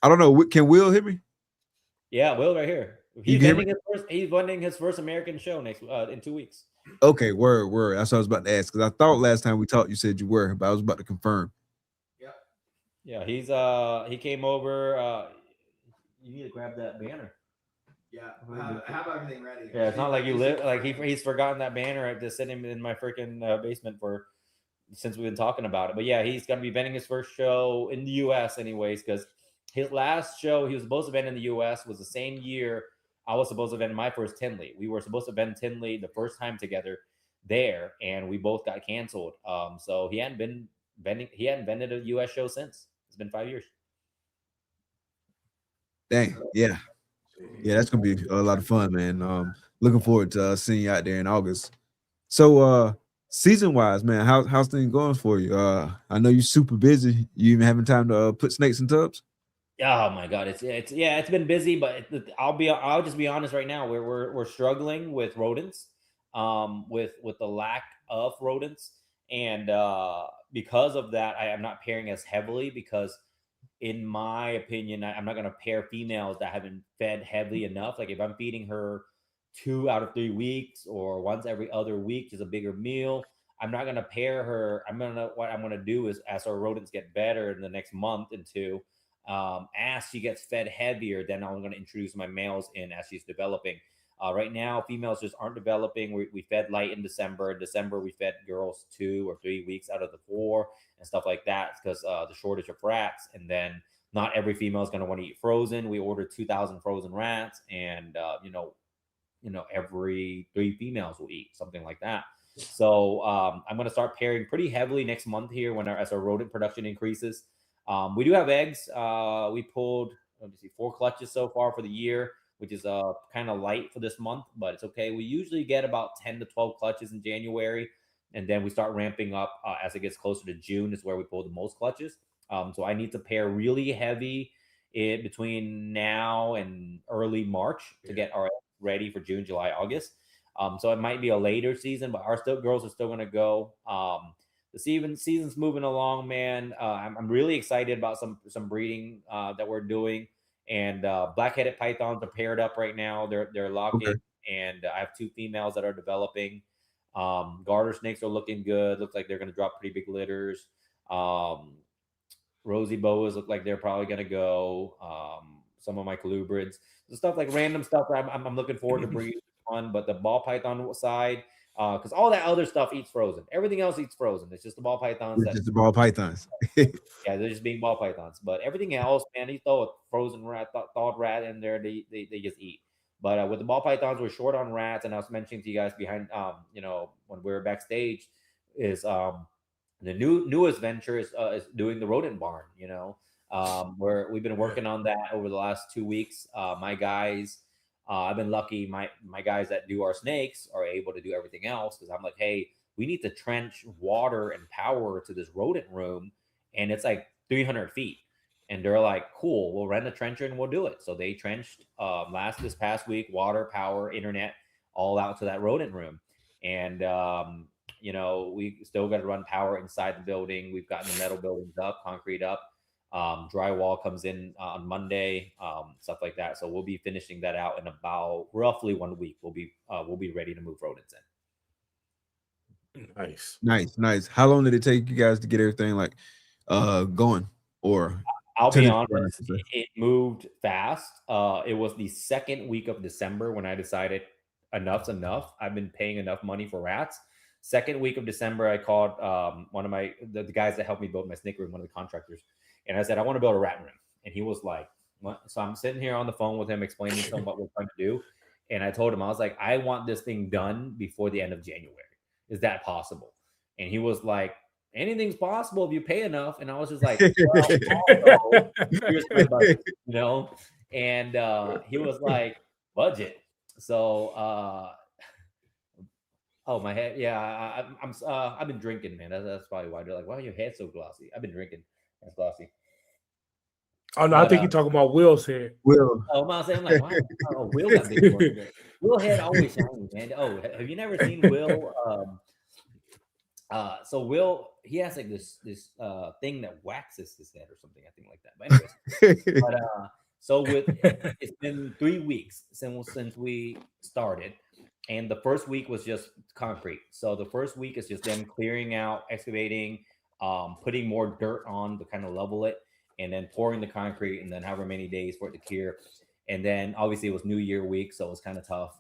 I don't know. Can Will hear me? Yeah, Will right here. He's vending his first American show next in 2 weeks. Okay, word. That's what I was about to ask, because I thought last time we talked you said you were, but I was about to confirm. Yeah, he came over. You need to grab that banner. Yeah, I have everything ready. Yeah, it's not like you live like he's forgotten that banner. Just sitting in my freaking basement since we've been talking about it. But yeah, he's gonna be vending his first show in the U.S. anyways, because his last show he was supposed to vend in the U.S. was the same year I was supposed to vend my first Tinley. We were supposed to vend Tinley the first time together there, and we both got canceled. So he hadn't been vending. He hadn't vended a U.S. show since. It's been 5 years. Dang, yeah, that's gonna be a lot of fun, man. Looking forward to seeing you out there in August. So, season wise, man, how's things going for you? I know you're super busy. You even having time to put snakes in tubs? Oh my God, it's been busy, but I'll just be honest right now. We're struggling with rodents, with the lack of rodents, and because of that, I am not pairing as heavily because, in my opinion, I'm not going to pair females that haven't fed heavily enough. Like if I'm feeding her 2 out of 3 weeks or once every other week, just a bigger meal, I'm not going to pair her. What I'm going to do is, as our rodents get better in the next month and two, as she gets fed heavier, then I'm going to introduce my males in as she's developing. Right now, females just aren't developing. We fed light in December. In December, we fed girls 2 or 3 weeks out of the 4 and stuff like that because the shortage of rats. And then not every female is going to want to eat frozen. We ordered 2,000 frozen rats, and every 3 females will eat something like that. So I'm going to start pairing pretty heavily next month here as our rodent production increases. We do have eggs. We pulled 4 clutches so far for the year, which is kind of light for this month, but it's okay. We usually get about 10 to 12 clutches in January, and then we start ramping up as it gets closer to June is where we pull the most clutches. So I need to pair really heavy between now and early March to get our ready for June, July, August. So it might be a later season, but our girls are still going to go. The season's moving along, man. I'm really excited about some breeding that we're doing. And black-headed pythons are paired up right now. They're locking, okay. And I have 2 females that are developing. Garter snakes are looking good. Looks like they're going to drop pretty big litters. Rosy boas look like they're probably going to go. Some of my colubrids, the stuff like random stuff. I'm looking forward to breeding on. But the ball python side, because all that other stuff eats frozen. Everything else eats frozen. It's just the ball pythons. It's just the ball pythons. Yeah, they're just being ball pythons. But everything else, man, you throw a frozen rat, thawed rat in there, they just eat. But with the ball pythons, we're short on rats. And I was mentioning to you guys behind, when we were backstage, is the newest venture is doing the rodent barn. Where we've been working on that over the last 2 weeks. My guys. I've been lucky. My guys that do our snakes are able to do everything else because I'm like, hey, we need to trench water and power to this rodent room, and it's like 300 feet. And they're like, cool, we'll rent a trencher and we'll do it. So they trenched this past week, water, power, internet, all out to that rodent room. And we still got to run power inside the building. We've gotten the metal buildings up, concrete up. Drywall comes in on Monday, stuff like that. So we'll be finishing that out in about roughly 1 week. We'll be ready to move rodents in. Nice. How long did it take you guys to get everything like going? Or I'll to be the honest, ground, I should say? it moved fast. It was the second week of December when I decided enough's enough. I've been paying enough money for rats. Second week of December, I called one of the guys that helped me build my snake room, one of the contractors, and I said, I want to build a rat room. And he was like, what? So I'm sitting here on the phone with him, explaining to him what we're trying to do. And I told him, I was like, I want this thing done before the end of January. Is that possible? And he was like, anything's possible if you pay enough. And I was just like, well, also, here's my budget, you know? And he was like, budget. So, oh, my head. Yeah, I've been drinking, man. That's probably why they're like, why are your hair so glossy? I've been drinking. That's glossy. Oh no, But, I think you're talking about Will's head. Will. Oh, I'm like, why? Oh, Will got big ones. Will head always shiny, man. Oh, have you never seen Will? So Will, he has like this thing that waxes his head or something, I think like that. But anyways, so it's been 3 weeks since we started, and the first week was just concrete. So the first week is just them clearing out, excavating, putting more dirt on to kind of level it, and then pouring the concrete, and then however many days for it to cure. And then obviously it was New Year week, so it was kind of tough,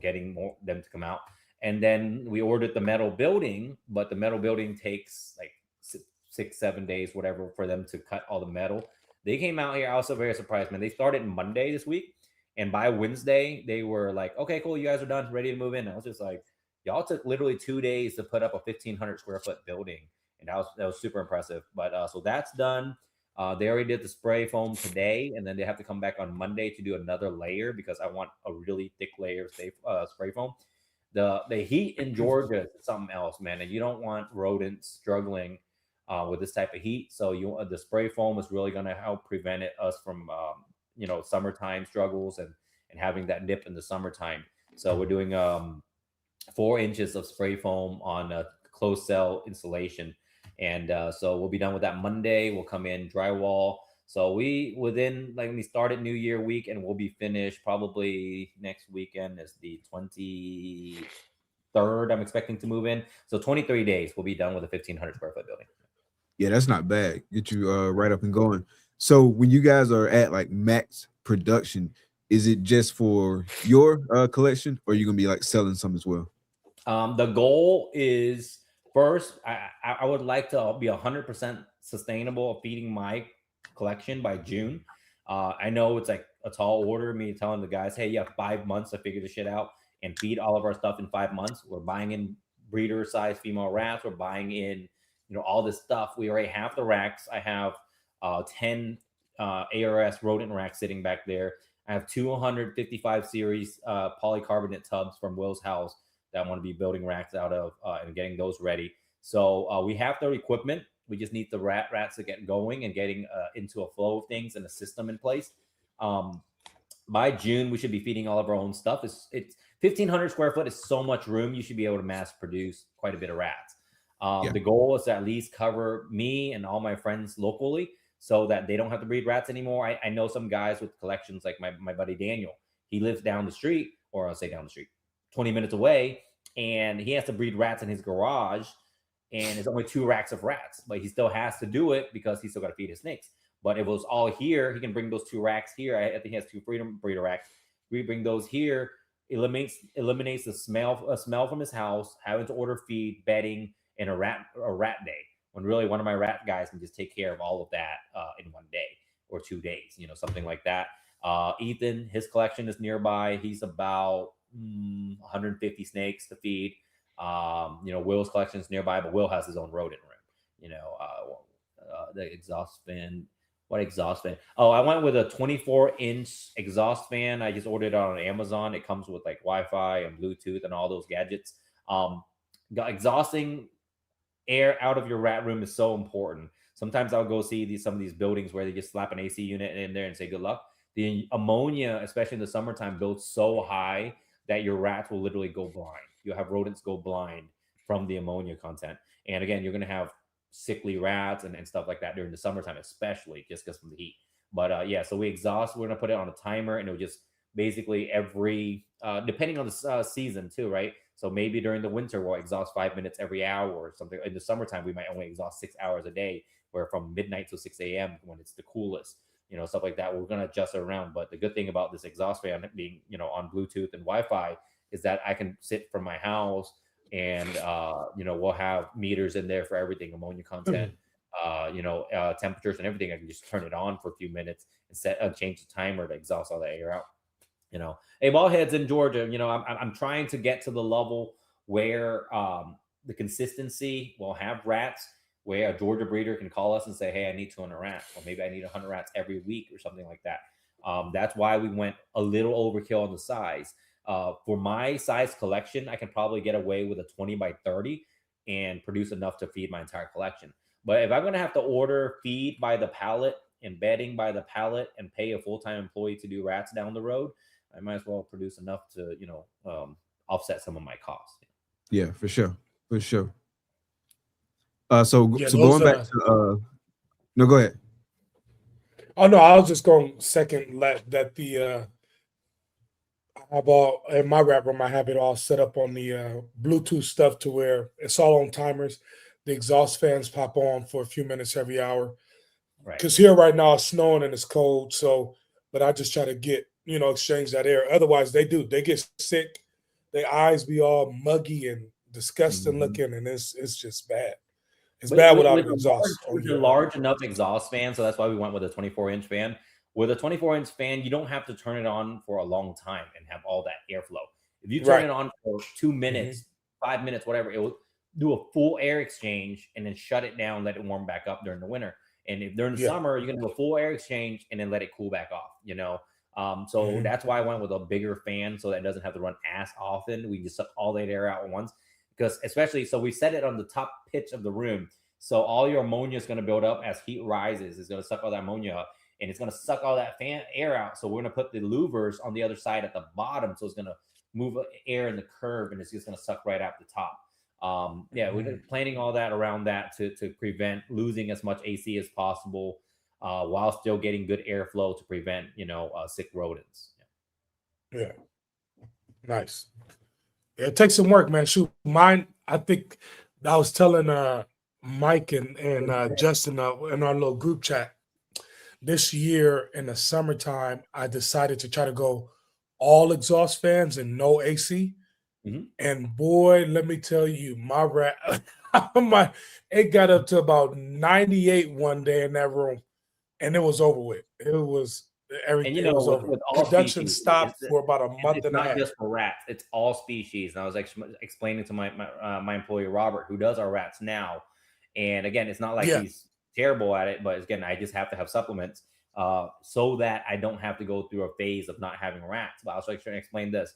getting them to come out. And then we ordered the metal building, but the metal building takes like 6-7 days, whatever, for them to cut all the metal. They came out here. I was so very surprised, man. They started Monday this week, and by Wednesday they were like, "Okay, cool, you guys are done, ready to move in." And I was just like, "Y'all took literally 2 days to put up a 1,500 square foot building," and that was super impressive. But so that's done. They already did the spray foam today, and then they have to come back on Monday to do another layer because I want a really thick layer of spray foam. The heat in Georgia is something else, man, and you don't want rodents struggling with this type of heat. So the spray foam is really going to help prevent us from summertime struggles and having that nip in the summertime. So we're doing 4 inches of spray foam on a closed cell insulation, and so we'll be done with that Monday. We'll come in drywall. So we started New Year week, and we'll be finished probably next weekend is the 23rd. I'm expecting to move in. So 23 days we'll be done with a 1,500 square foot building. Yeah, that's not bad. Get you right up and going. So when you guys are at like max production, is it just for your collection, or are you gonna be like selling some as well? The goal is first, I would like to be 100% sustainable of feeding my collection by June. I know it's like a tall order, me telling the guys, hey, you have 5 months to figure this shit out and feed all of our stuff in 5 months. We're buying in breeder size female rats. We're buying in, all this stuff. We already have the racks. I have 10 ARS rodent racks sitting back there. I have 255 series polycarbonate tubs from Will's house that I want to be building racks out of and getting those ready. So we have the equipment. We just need the rats to get going and getting into a flow of things and a system in place. By June, we should be feeding all of our own stuff. It's 1,500 square foot is so much room. You should be able to mass produce quite a bit of rats. The goal is to at least cover me and all my friends locally so that they don't have to breed rats anymore. I know some guys with collections like my buddy Daniel. He lives down the street, or I'll say down the street, 20 minutes away, and he has to breed rats in his garage. And there's only 2 racks of rats, but he still has to do it because he's still got to feed his snakes. But if it was all here, he can bring those 2 racks here. I think he has 2 freedom breeder racks. We bring those here, eliminates the smell from his house, having to order feed, bedding, and a rat day. When really one of my rat guys can just take care of all of that in 1 day or 2 days, something like that. Ethan, his collection is nearby. He's about 150 snakes to feed. Will's collection is nearby, but Will has his own rodent room. The exhaust fan. What exhaust fan? Oh, I went with a 24-inch exhaust fan. I just ordered it on Amazon. It comes with like Wi-Fi and Bluetooth and all those gadgets. Exhausting air out of your rat room is so important. Sometimes I'll go see some of these buildings where they just slap an AC unit in there and say good luck. The ammonia, especially in the summertime, builds so high that your rats will literally go blind. You'll have rodents go blind from the ammonia content. And again, you're going to have sickly rats and stuff like that during the summertime, especially just because from the heat. But yeah, so we exhaust. We're gonna put it on a timer, and it'll just basically every depending on the season too, right? So maybe during the winter we'll exhaust 5 minutes every hour or something. In the summertime we might only exhaust 6 hours a day, where from midnight to 6 a.m. when it's the coolest, stuff like that. We're gonna adjust it around. But the good thing about this exhaust fan being on Bluetooth and Wi-Fi is that I can sit from my house and we'll have meters in there for everything, ammonia content, temperatures and everything. I can just turn it on for a few minutes and change the timer to exhaust all that air out. Hey, ball heads in Georgia, I'm trying to get to the level where the consistency will have rats, where a Georgia breeder can call us and say, hey, I need 200 rats, or maybe I need 100 rats every week or something like that. That's why we went a little overkill on the size. For my size collection, I can probably get away with a 20 by 30 and produce enough to feed my entire collection. But if I'm going to have to order feed by the pallet and bedding by the pallet and pay a full-time employee to do rats down the road, I might as well produce enough to, offset some of my costs. Yeah, for sure. For sure. So going back to, no, go ahead. Oh, no, I was just going second that the, I have all in my wrap room. I have it all set up on the Bluetooth stuff to where it's all on timers. The exhaust fans pop on for a few minutes every hour. Right. Because here right now it's snowing and it's cold. So, but I just try to get, exchange that air. Otherwise, they get sick. Their eyes be all muggy and disgusting looking, and it's just bad. It's bad without an exhaust. With a large enough exhaust fan, so that's why we went with a 24-inch fan. With a 24-inch fan, you don't have to turn it on for a long time and have all that airflow. If you turn it on for 2 minutes, 5 minutes, whatever, it will do a full air exchange and then shut it down, let it warm back up during the winter. And if during the summer, you're gonna do a full air exchange and then let it cool back off. So that's why I went with a bigger fan, so that it doesn't have to run as often. We can just suck all that air out at once. Because especially, so we set it on the top pitch of the room. So all your ammonia is going to build up as heat rises. It's going to suck all that ammonia up, and it's going to suck all that fan air out. So we're going to put the louvers on the other side at the bottom. So it's going to move air in the curve, and it's just going to suck right out the top. We're planning all that around that to prevent losing as much AC as possible, while still getting good airflow to prevent, sick rodents. Yeah. Nice. It takes some work, man. Shoot, mine, I think I was telling Mike and Justin in our little group chat, this year in the summertime, I decided to try to go all exhaust fans and no AC. And boy, let me tell you, my rat, it got up to about 98 one day in that room, and it was over with. It was everything. And was over. with all Production species, stopped for about a month and a half. It's not just for rats; it's all species. And I was explaining to my employee Robert, who does our rats now. And again, it's not like he's terrible at it, but again, I just have to have supplements so that I don't have to go through a phase of not having rats. But I was trying to explain this.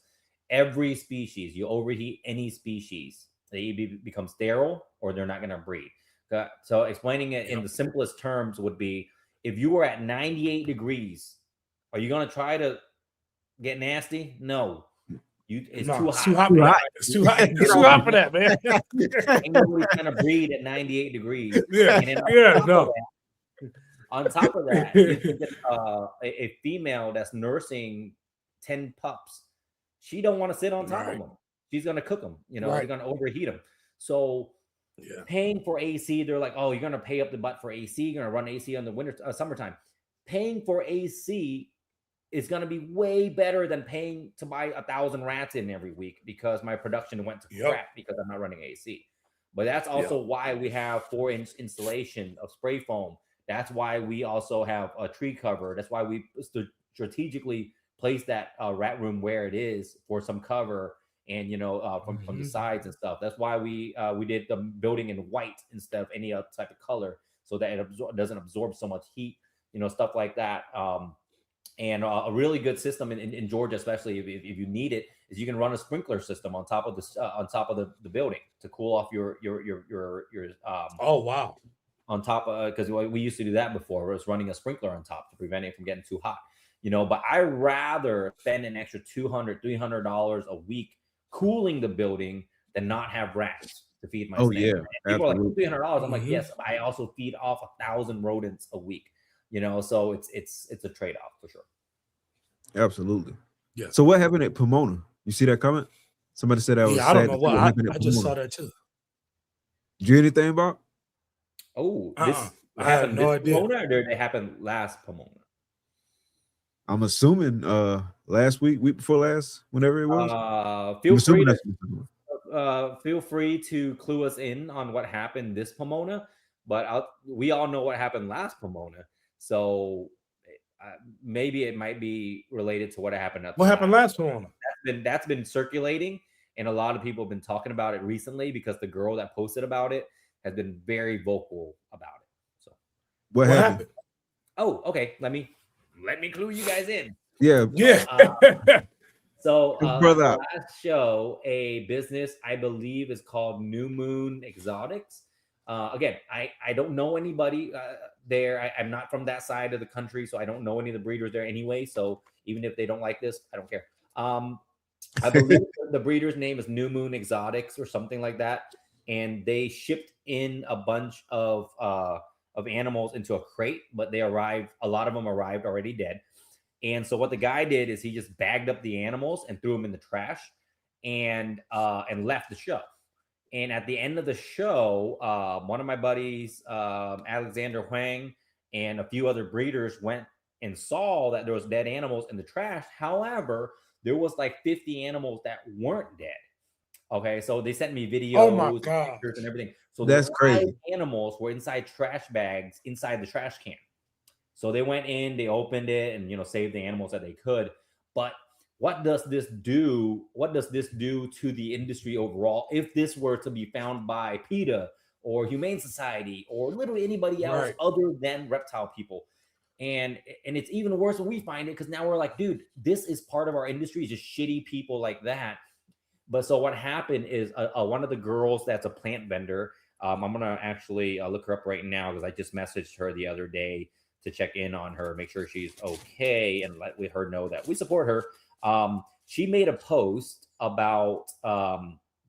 Every species, you overheat any species, they either become sterile or they're not going to breed. So explaining it in the simplest terms would be, if you were at 98 degrees, are you going to try to get nasty? No. It's too hot. It's too hot. It's too hot for that, man. Ain't nobody trying to breed at 98 degrees. On top of that, you can get a female that's nursing 10 pups. She don't want to sit on top of them. She's going to cook them. They're going to overheat them. So paying for AC, they're like, oh, you're going to pay up the butt for AC. You're going to run AC on the winter, summertime. Paying for AC is going to be way better than paying to buy 1,000 rats in every week, because my production went to crap because I'm not running AC. But that's also why we have 4-inch installation of spray foam. That's why we also have a tree cover. That's why we strategically place that rat room where it is for some cover, and from the sides and stuff. That's why we did the building in white instead of any other type of color, so that it doesn't absorb so much heat, stuff like that. And a really good system in Georgia, especially if you need it, is you can run a sprinkler system on top of the building to cool off your oh wow, on top of, because we used to do that before. It was running a sprinkler on top to prevent it from getting too hot. But I rather spend an extra $200, $300 a week cooling the building than not have rats. to feed my Oh snake. yeah, People are like absolutely. $300. I'm like, Mhm. yes, I also feed off 1,000 rodents a week. So it's a trade off for sure. Absolutely. Yeah. So what happened at Pomona? You see that comment? Somebody said that was Yeah, I don't sad know to see what. what happened I at just saw Pomona. that too. Did you hear anything about? Oh, Uh-uh. this I had happened no this idea. Pomona, or did it happen last Pomona? I'm assuming last week before last, whenever it was. I'm Feel assuming free to that's feel free to clue us in on what happened this Pomona, but we all know what happened last Pomona, so maybe it might be related to what happened at the What happened last one? that's been circulating, and a lot of people have been talking about it recently because the girl that posted about it has been very vocal about it. So, what What happened. happened? oh, okay, let me clue you guys in. Yeah, Yeah. So His at brother the out. last show, a business I believe is called New Moon Exotics. Again, I don't know anybody there. I'm not from that side of the country, so I don't know any of the breeders there anyway. So even if they don't like this, I don't care. I believe the breeder's name is New Moon Exotics or something like that, and they shipped in a bunch of animals into a crate, but they arrived. A lot of them arrived already dead. And so what the guy did is he just bagged up the animals and threw them in the trash, and left the show. And at the end of the show, one of my buddies, Alexander Huang, and a few other breeders went and saw that there was dead animals in the trash. However, there was like 50 animals that weren't dead. Okay, so they sent me Oh my videos, God. pictures, and everything. So the That's live crazy. animals were inside trash bags inside the trash can. So they went in, they opened it, and saved the animals that they could. But what does this do? What does this do to the industry overall if this were to be found by PETA or Humane Society or literally anybody else Right. other than reptile people? And it's even worse when we find it, because now we're like, dude, this is part of our industry, just shitty people like that. But so what happened is one of the girls that's a plant vendor. I'm gonna actually look her up right now because I just messaged her the other day to check in on her, make sure she's okay, and let her know that we support her. She made a post about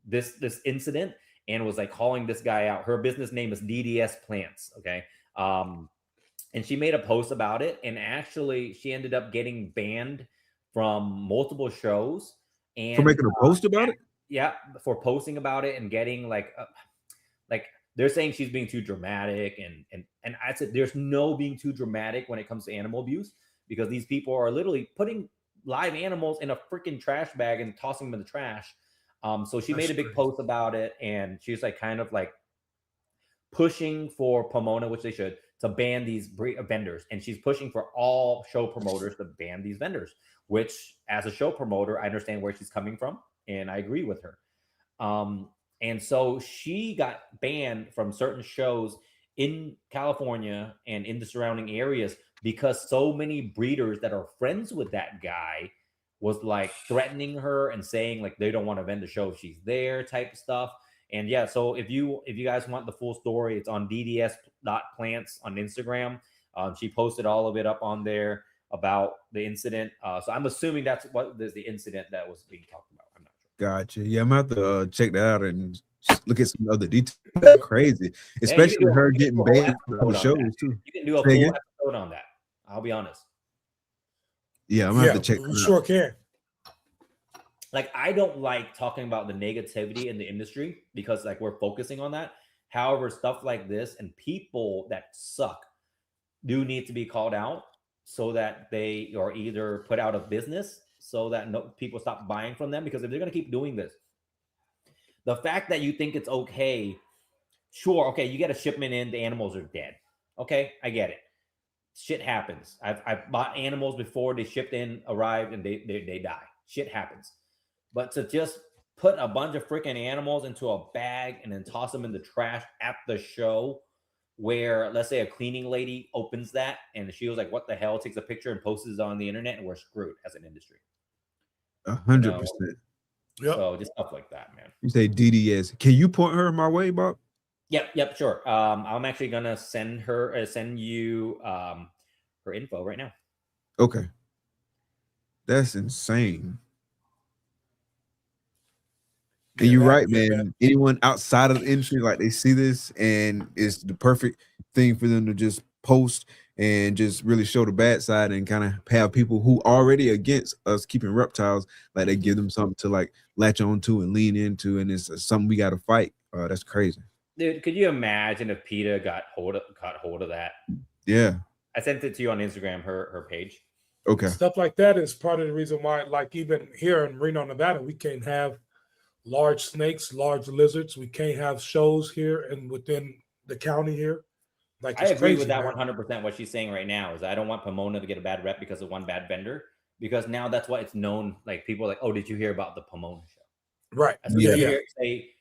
this incident and was like calling this guy out. Her business name is DDS Plants. Okay. And she made a post about it, and actually she ended up getting banned from multiple shows. For And making a post about it. yeah, for posting about it and getting like they're saying she's being too dramatic, and I said there's no being too dramatic when it comes to animal abuse, because these people are literally putting live animals in a freaking trash bag and tossing them in the trash. So she made a big post about it, and she's like kind of like pushing for Pomona, which they should, to ban these vendors, and she's pushing for all show promoters to ban these vendors. Which, as a show promoter, I understand where she's coming from, and I agree with her. And so she got banned from certain shows in California and in the surrounding areas because so many breeders that are friends with that guy was like threatening her and saying like they don't want to vend the show if she's there, type of stuff. And yeah, so if you guys want the full story, it's on dds.plants on Instagram. She posted all of it up on there about the incident. So I'm assuming that's what the incident that was being talked about. I'm not sure. Gotcha. Yeah, I'm gonna have to check that out and look at some other details. That's crazy, Man, you especially her can do getting a whole banned from the episode on shows that. too. You can do a Say full again? episode on that. I'll be honest. Yeah, I'm gonna Yeah, have to check we that sure out. can. Like, I don't like talking about the negativity in the industry because like we're focusing on that. However, stuff like this and people that suck do need to be called out so that they are either put out of business so that people stop buying from them. Because if they're going to keep doing this, the fact that you think it's okay, sure, okay, you get a shipment in, the animals are dead. Okay, I get it. Shit happens. I've bought animals before, they shipped in, arrived, and they die. Shit happens. But to just put a bunch of freaking animals into a bag and then toss them in the trash at the show, where let's say a cleaning lady opens that and she was like, what the hell, takes a picture and posts it on the internet, and we're screwed as an industry. 100%. Yep. So just stuff like that, man. You say DDS. Can you point her my way, Bob? Yep, sure. I'm actually gonna send you her info right now. Okay. That's insane. And you're that- right, yeah, man. Anyone outside of the industry, like they see this, and it's the perfect thing for them to just post and just really show the bad side and kind of have people who already against us keeping reptiles, like they give them something to like latch on to and lean into, and it's something we got to fight. That's crazy. Dude, could you imagine if PETA got hold of that? Yeah. I sent it to you on Instagram, her page. Okay. Stuff like that is part of the reason why, like even here in Reno, Nevada, we can't have large snakes, large lizards. We can't have shows here and within the county here. Like I it's agree crazy, with that man. 100%. What she's saying right now is I don't want Pomona to get a bad rep because of one bad vendor, because now that's why it's known. Like people are like, oh, did you hear about the Pomona show? Right. As soon as Yeah. you say,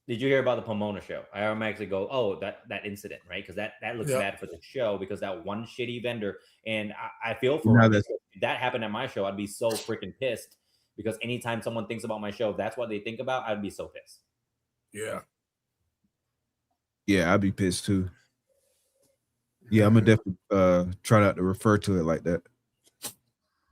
did you hear about the Pomona show? I automatically go, oh, that incident, right? Because that looks Yeah. bad for the show because that one shitty vendor. And I feel for Now Rami. that's- If that happened at my show, I'd be so freaking pissed, because anytime someone thinks about my show, if that's what they think about, I'd be so pissed. Yeah. Yeah, I'd be pissed too. Yeah, I'm gonna definitely try not to refer to it like that.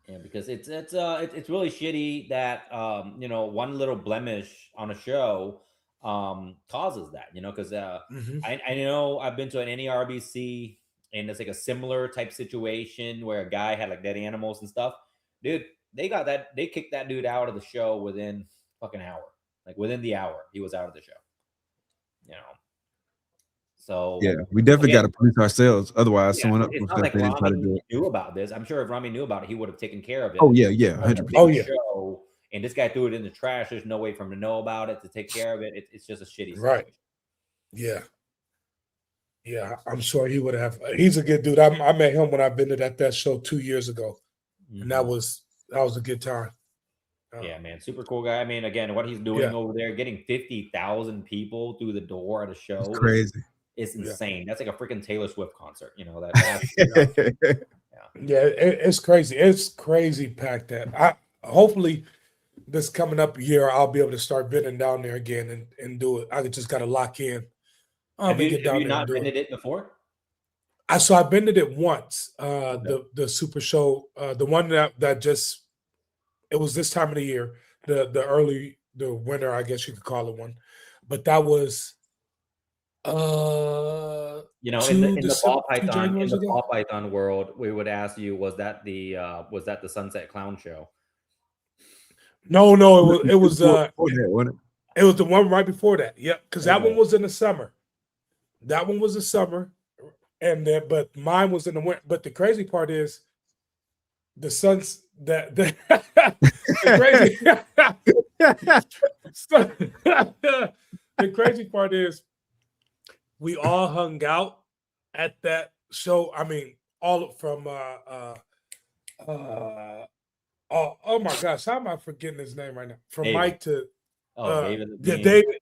Yeah, because it's really shitty that one little blemish on a show causes that, because I know I've been to an NERBC and it's like a similar type situation where a guy had like dead animals and stuff. Dude, they kicked that dude out of the show within fucking hour. Like within the hour, he was out of the show. So Yeah, we definitely got to police ourselves. Otherwise, someone else it's will not like step in and try to do Rami it. knew about this. I'm sure if Rami knew about it, he would have taken care of it. Oh yeah, 100%. Oh, yeah. Show, and this guy threw it in the trash. There's no way for him to know about it, to take care of it. It's just a shitty situation. Right. Yeah. Yeah, I'm sure he would have. He's a good dude. I met him when I've been at that show 2 years ago, and that was a good time. Yeah, man, super cool guy. I mean, again, what he's doing over there, getting 50,000 people through the door at a show, It's crazy. It's insane. That's like a freaking Taylor Swift concert. It's crazy. It's crazy packed. That hopefully this coming up year, I'll be able to start vending down there again and do it. I just got to lock in. Have you not vended it before? So I vended it once. The super show, the one that just, it was this time of the year, the winter, I guess you could call it one, but that was in the ball python world, we would ask you, was that the Sunset Clown show? No, it was the one right before that. Yeah, because that one was in the summer. That one was the summer, but mine was in the winter. But the crazy part is the sun's the crazy the crazy part is we all hung out at that show. I mean, all from oh my gosh, how am I forgetting his name right now? From David. Mike to David.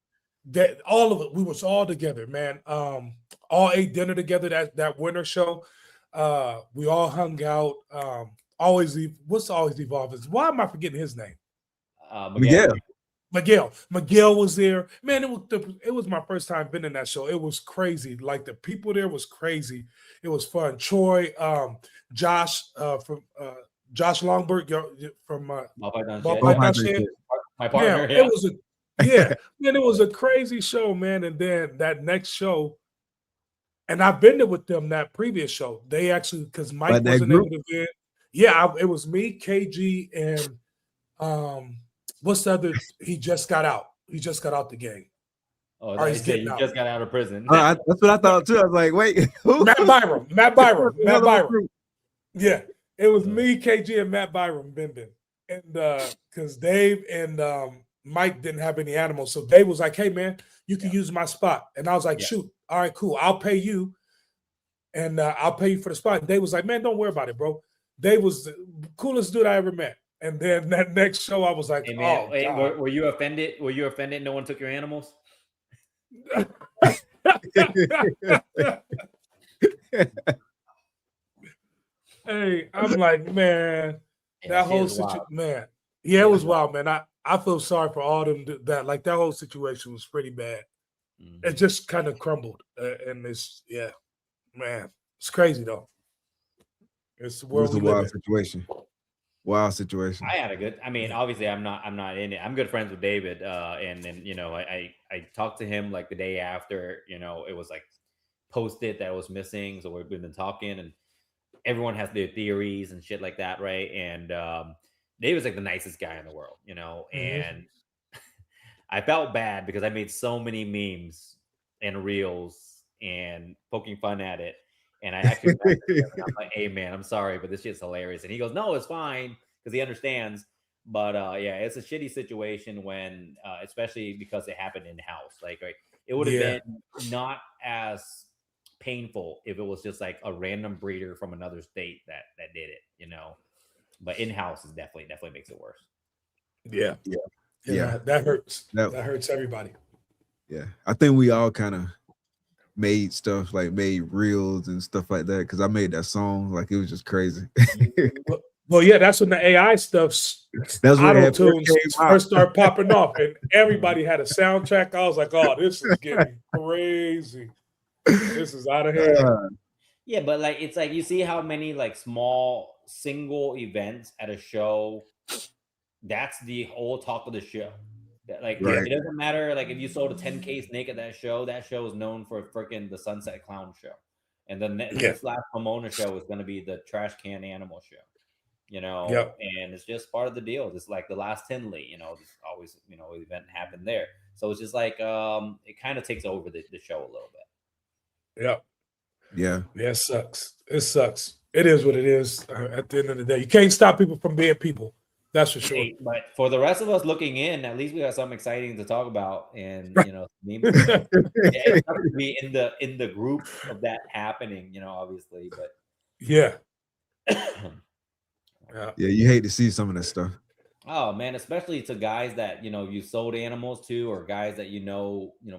All of it, we was all together, man. All ate dinner together that winter show. We all hung out. What's always evolving? Why am I forgetting his name? Miguel was there. Man, it was my first time being in that show. It was crazy. Like the people there was crazy. It was fun. Troy, Josh from Josh Longberg from my partner. It was man, it was a crazy show, man. And then that next show, and I've been there with them that previous show. They actually, because Mike wasn't able to vent. Yeah, it was me, KG, and what's the other? He just got out. He just got out the game. Oh, he's getting out. Just got out of prison. That's what I thought too. I was like, wait, who? Matt Byram. Yeah, it was me, KG, and Matt Byram, Ben, and because Dave and Mike didn't have any animals, so Dave was like, "Hey, man, you can use my spot," and I was like, "Shoot, all right, cool, I'll pay you, and I'll pay you for the spot." And Dave was like, "Man, don't worry about it, bro." Dave was the coolest dude I ever met. And then that next show, I was like, "Hey, man, God. Were you offended? Were you offended? No one took your animals." Hey, I'm like, man, that whole situation, man. Yeah, it was wild, man. I feel sorry for all them that like that whole situation was pretty bad. Mm-hmm. It just kind of crumbled, and man, it's crazy though. It's the world we live in. Situation. Wild situation. I had a good. I mean, obviously, I'm not in it. I'm good friends with David, and then I talked to him like the day after. It was like posted that it was missing, so we've been talking, and everyone has their theories and shit like that, right? And David's like the nicest guy in the world, and I felt bad because I made so many memes and reels and poking fun at it. And I actually messaged him and I'm like, hey man, I'm sorry, but this shit's hilarious. And he goes, no, it's fine, because he understands. But yeah, it's a shitty situation when especially because it happened in house. Like, right, it would have been not as painful if it was just like a random breeder from another state that did it, but in house is definitely makes it worse. Yeah. Yeah. That hurts. That- That hurts everybody. Yeah, I think we all kind of made stuff like made reels and stuff like that because I made that song. Like it was just crazy. Well, yeah, that's when the AI stuff's That's when auto it tunes came out. first started popping off, and everybody had a soundtrack. I was like, oh, this is getting crazy. This is out of hand. Yeah, but like it's like you see how many like small single events at a show. That's the whole talk of the show. Like Right. it doesn't matter. Like if you sold a 10K snake at that show is known for freaking the Sunset Clown show, and then this last Pomona show is going to be the Trash Can Animal show. And it's just part of the deal. Just like the last Tinley, there's always event happened there. So it's just like it kind of takes over the show a little bit. Yeah, it sucks. It sucks. It is what it is. At the end of the day, you can't stop people from being people. That's for sure. Hey, but for the rest of us looking in, at least we got something exciting to talk about, and memes. It's tough to be in the group of that happening, obviously, but yeah. Yeah, you hate to see some of that stuff. Oh man, especially to guys that you sold animals to, or guys that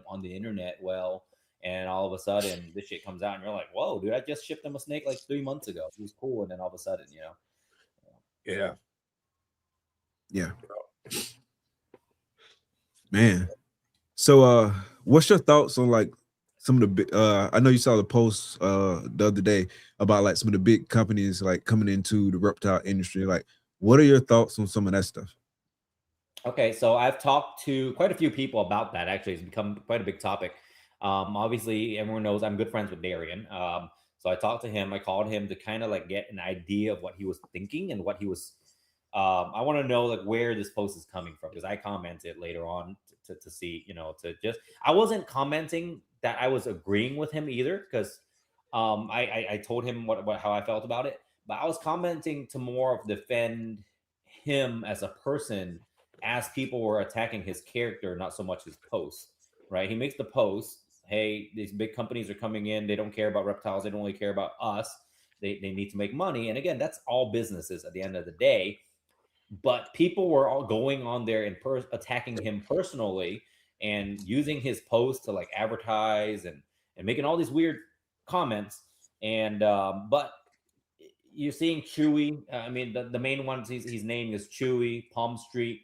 on the internet well, and all of a sudden this shit comes out, and you're like, "Whoa, dude! I just shipped them a snake like 3 months ago. It was cool," and then all of a sudden, Yeah. Man. So what's your thoughts on like some of the big I know you saw the post the other day about like some of the big companies like coming into the reptile industry. Like, what are your thoughts on some of that stuff? Okay, so I've talked to quite a few people about that. Actually, it's become quite a big topic. Obviously, everyone knows I'm good friends with Darian. So I talked to him. I called him to kind of like get an idea of what he was thinking and what he was. I want to know like where this post is coming from, because I commented later on to see, I wasn't commenting that I was agreeing with him either, because I told him how I felt about it, but I was commenting to more of defend him as a person, as people were attacking his character, not so much his post. Right? He makes the post, hey, these big companies are coming in, they don't care about reptiles, they don't really care about us, they need to make money, and again, that's all businesses at the end of the day. But people were all going on there and attacking him personally and using his post to like advertise and making all these weird comments. And but you're seeing Chewy. I mean, the main ones he's named is Chewy, Palm Street,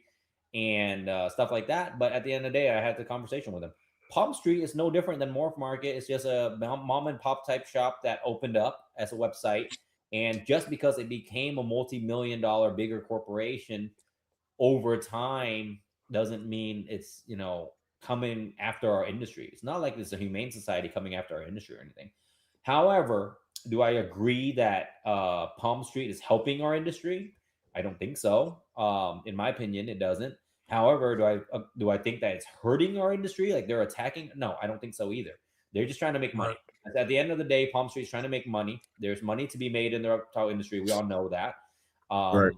and stuff like that. But at the end of the day, I had the conversation with him. Palm Street is no different than Morph Market. It's just a mom and pop type shop that opened up as a website. And just because it became a multi-million-dollar bigger corporation over time doesn't mean it's, coming after our industry. It's not like it's a humane society coming after our industry or anything. However, do I agree that Palm Street is helping our industry? I don't think so. In my opinion, it doesn't. However, do I think that it's hurting our industry? Like they're attacking? No, I don't think so either. They're just trying to make money. At the end of the day, Palm Street's trying to make money. There's money to be made in the reptile industry. We all know that. Right.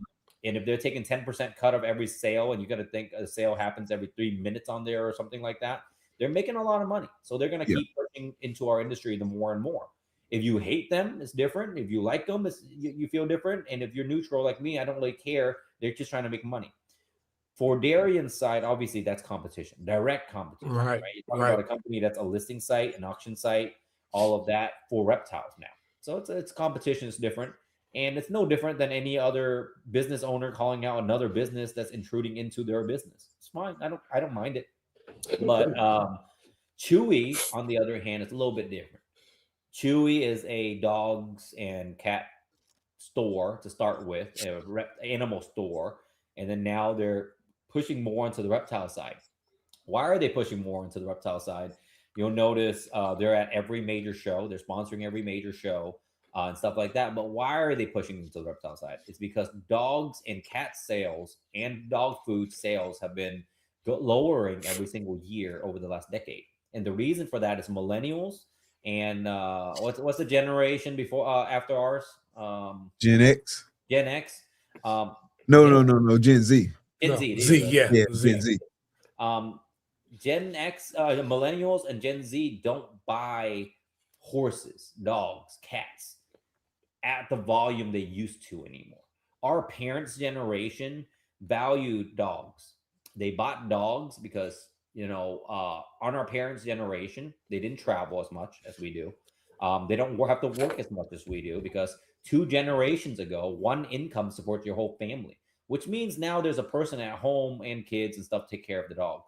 And if they're taking 10% cut of every sale, and you got to think a sale happens every 3 minutes on there or something like that, they're making a lot of money. So they're going to keep pushing into our industry the more and more. If you hate them, it's different. If you like them, you feel different. And if you're neutral like me, I don't really care. They're just trying to make money. For Darian's side, obviously that's competition, direct competition. Right. You're talking about a company that's a listing site, an auction site, all of that for reptiles now. So it's competition. It's different. And it's no different than any other business owner calling out another business that's intruding into their business. It's fine. I don't mind it. But Chewy, on the other hand, is a little bit different. Chewy is a dogs and cat store to start with, a animal store, and then now they're pushing more into the reptile side. Why are they pushing more into the reptile side? You'll notice they're at every major show. They're sponsoring every major show and stuff like that. But why are they pushing into the reptile side? It's because dogs and cat sales and dog food sales have been lowering every single year over the last decade. And the reason for that is millennials and what's the generation before after ours? Gen X. Gen X. No. Gen Z. Gen No, Z. Z, yeah, Yeah, Z. Gen Z. Gen X, millennials and Gen Z don't buy horses, dogs, cats at the volume they used to anymore. Our parents' generation valued dogs. They bought dogs because, on our parents' generation, they didn't travel as much as we do. They don't have to work as much as we do because 2 generations ago, one income supports your whole family, which means now there's a person at home and kids and stuff take care of the dog.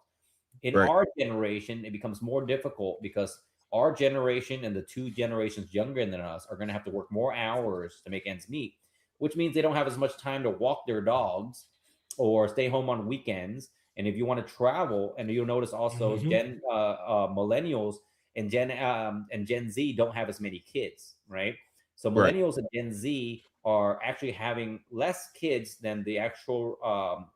In Right. our generation, it becomes more difficult because our generation and the 2 generations younger than us are going to have to work more hours to make ends meet, which means they don't have as much time to walk their dogs or stay home on weekends. And if you want to travel, and you'll notice also millennials and Gen Z don't have as many kids, right? So Right. millennials and Gen Z are actually having less kids than the actual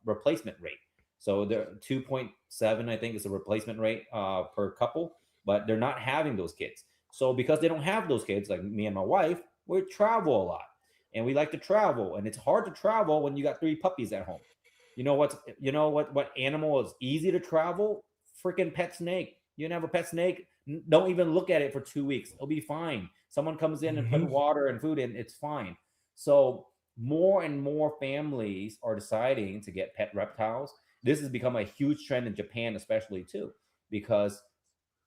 replacement rate. So they're 2.7, I think, is the replacement rate per couple, but they're not having those kids. So because they don't have those kids, like me and my wife, we travel a lot, and we like to travel, and it's hard to travel when you got 3 puppies at home. You know what animal is easy to travel? Freaking pet snake. You can have a pet snake. Don't even look at it for 2 weeks. It'll be fine. Someone comes in and put water and food in, it's fine. So more and more families are deciding to get pet reptiles. This has become a huge trend in Japan, especially too, because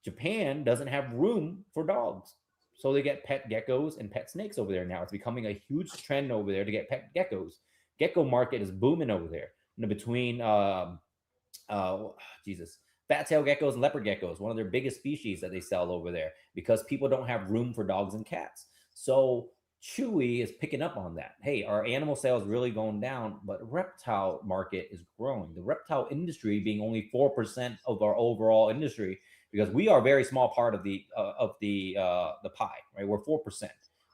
Japan doesn't have room for dogs. So they get pet geckos and pet snakes over there now. It's becoming a huge trend over there to get pet geckos. Gecko market is booming over there. Between fat tail geckos and leopard geckos, one of their biggest species that they sell over there, because people don't have room for dogs and cats. So Chewy is picking up on that. Hey, our animal sales really going down, but reptile market is growing. The reptile industry being only 4% of our overall industry, because we are a very small part of the pie, right? We're 4%.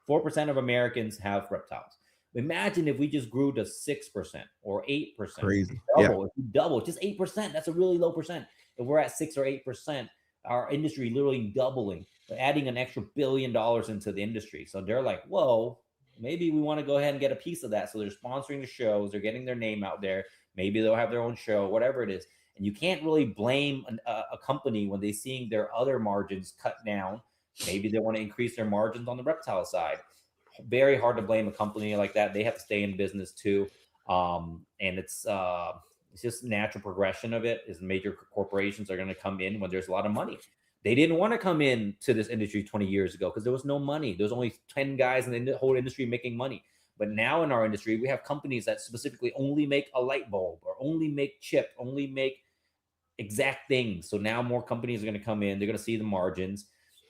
4% of Americans have reptiles. Imagine if we just grew to 6% or 8%. Crazy. Double. If we double, just 8%. That's a really low percent. If we're at 6 or 8%, our industry literally doubling, adding an extra $1 billion into the industry. So they're like, whoa, maybe we want to go ahead and get a piece of that. So they're sponsoring the shows, they're getting their name out there. Maybe they'll have their own show, whatever it is. And you can't really blame a company when they're seeing their other margins cut down. Maybe they want to increase their margins on the reptile side. Very hard to blame a company like that. They have to stay in business too. And it's just natural progression of it is major corporations are going to come in when there's a lot of money. They didn't want to come in to this industry 20 years ago because there was no money. There's only 10 guys in the whole industry making money. But now in our industry, we have companies that specifically only make a light bulb or only make chip, only make exact things. So now more companies are going to come in. They're going to see the margins.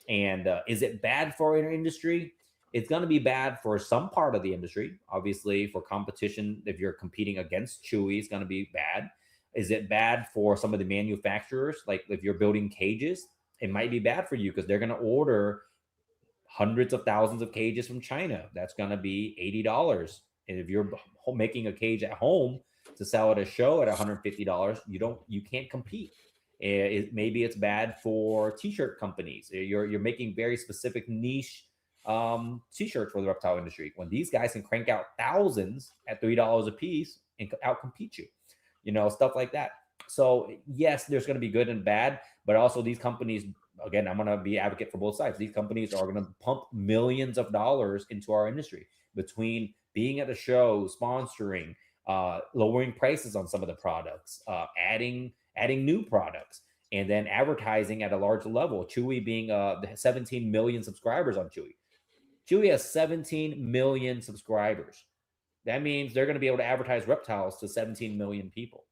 And is it bad for our industry? It's going to be bad for some part of the industry. Obviously, for competition, if you're competing against Chewy, it's going to be bad. Is it bad for some of the manufacturers? Like if you're building cages, it might be bad for you because they're going to order hundreds of thousands of cages from China. That's going to be $80. And if you're making a cage at home to sell at a show at $150, you can't compete. Maybe it's bad for t-shirt companies. You're making very specific niche t-shirts for the reptile industry when these guys can crank out thousands at $3 a piece and outcompete you, stuff like that. So yes, there's going to be good and bad, but also these companies, again, I'm going to be advocate for both sides. These companies are going to pump millions of dollars into our industry between being at a show, sponsoring, lowering prices on some of the products, adding new products, and then advertising at a large level. Chewy being 17 million subscribers on Chewy. Chewy has 17 million subscribers. That means they're going to be able to advertise reptiles to 17 million people.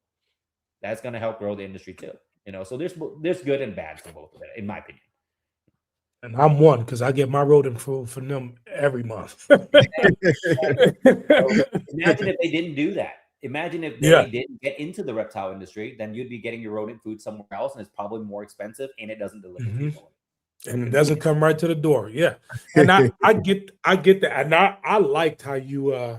That's going to help grow the industry too. So there's good and bad for both of it, in my opinion. And I'm one because I get my rodent food from them every month. So imagine if they didn't do that. Imagine if they Yeah. didn't get into the reptile industry, then you'd be getting your rodent food somewhere else, and it's probably more expensive, and it doesn't deliver to people. And it doesn't come right to the door. Yeah. And I get that. And I liked how you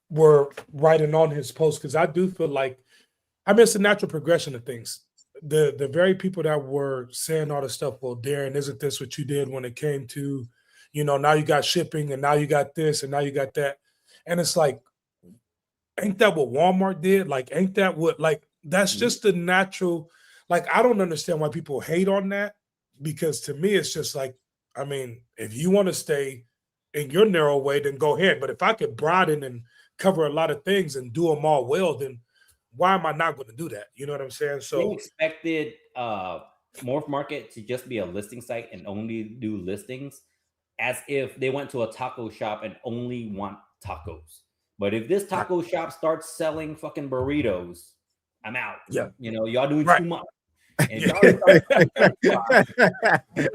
were writing on his post, because I do feel like, I mean, it's a natural progression of things. The very people that were saying all this stuff, well, Darren, isn't this what you did when it came to, now you got shipping, and now you got this, and now you got that. And it's like, ain't that what Walmart did? Like, ain't that what, like, that's just the natural, like, I don't understand why people hate on that, because to me, it's just like, I mean, if you want to stay in your narrow way, then go ahead. But if I could broaden and cover a lot of things and do them all well, then why am I not going to do that? You know what I'm saying? They So expected Morph Market to just be a listing site and only do listings, as if they went to a taco shop and only want tacos. But if this taco shop starts selling fucking burritos, I'm out. Yeah. Y'all doing Right. too much. And y'all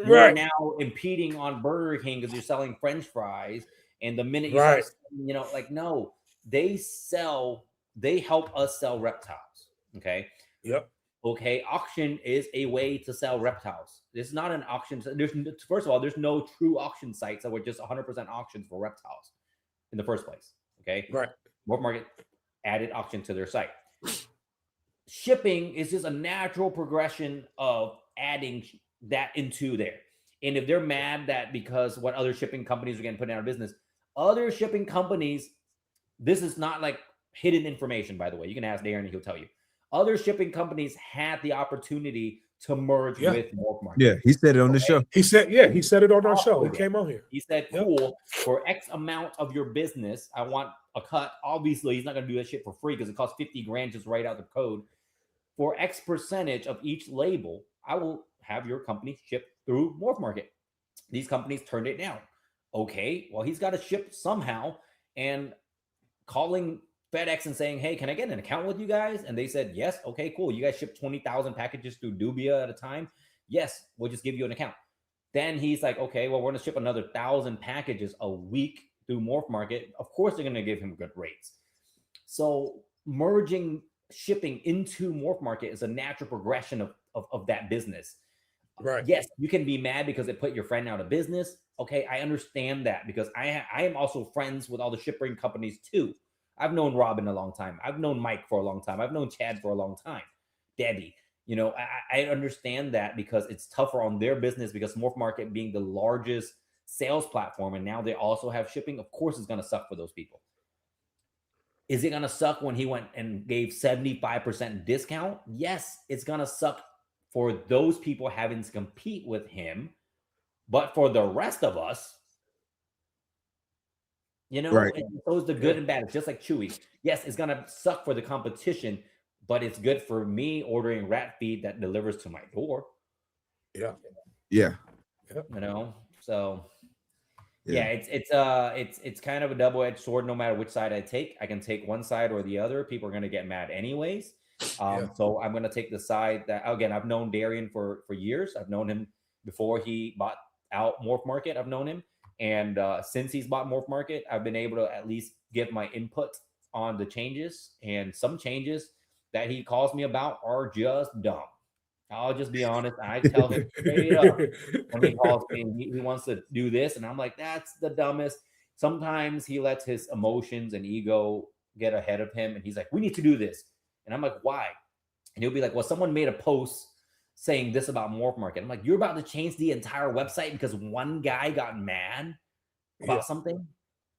you're now impeding on Burger King because you're selling French fries. And the minute you start, no, they help us sell reptiles. Okay. Yep. Okay. Auction is a way to sell reptiles. It's not an auction. First of all, there's no true auction sites that were just 100% auctions for reptiles in the first place. Okay. Right. Morph Market added auction to their site. Shipping is just a natural progression of adding that into there. And if they're mad that because what other shipping companies are getting put out of business, other shipping companies, this is not like hidden information, by the way. You can ask Darren and he'll tell you. Other shipping companies had the opportunity to merge with Morph Market. Yeah, he said it on the show. He said it on our show. He came on here. He said, cool, for X amount of your business, I want a cut. Obviously, he's not going to do that shit for free because it costs 50 grand just write out the code. For X percentage of each label, I will have your company ship through Morph Market. These companies turned it down. Okay, well, he's got to ship somehow. And calling FedEx and saying, hey, can I get an account with you guys? And they said, yes. Okay, cool. You guys ship 20,000 packages through Dubia at a time? Yes, we'll just give you an account. Then he's like, okay, well, we're going to ship another 1,000 packages a week through Morph Market. Of course, they're going to give him good rates. So merging shipping into Morph Market is a natural progression of that business. Right. Yes, you can be mad because it put your friend out of business. Okay, I understand that because I am also friends with all the shipping companies too. I've known Robin a long time. I've known Mike for a long time. I've known Chad for a long time. Debbie, I understand that because it's tougher on their business because Morph Market being the largest sales platform and now they also have shipping. Of course, it's going to suck for those people. Is it going to suck when he went and gave 75% discount? Yes, it's going to suck for those people having to compete with him. But for the rest of us, Right. It shows the good and bad. It's just like Chewy. Yes, it's going to suck for the competition, but it's good for me ordering rat feed that delivers to my door. Yeah. Yeah. So it's kind of a double-edged sword. No matter which side I take, I can take one side or the other. People are going to get mad anyways. So I'm going to take the side that, again, I've known Darian for years. I've known him before he bought out Morph Market. I've known him. And since he's bought Morph Market, I've been able to at least give my input on the changes. And some changes that he calls me about are just dumb. I'll just be honest. I tell him straight up when he calls me and he wants to do this. And I'm like, that's the dumbest. Sometimes he lets his emotions and ego get ahead of him. And he's like, we need to do this. And I'm like, why? And he'll be like, well, someone made a post saying this about Morph Market. I'm like, you're about to change the entire website because one guy got mad about something?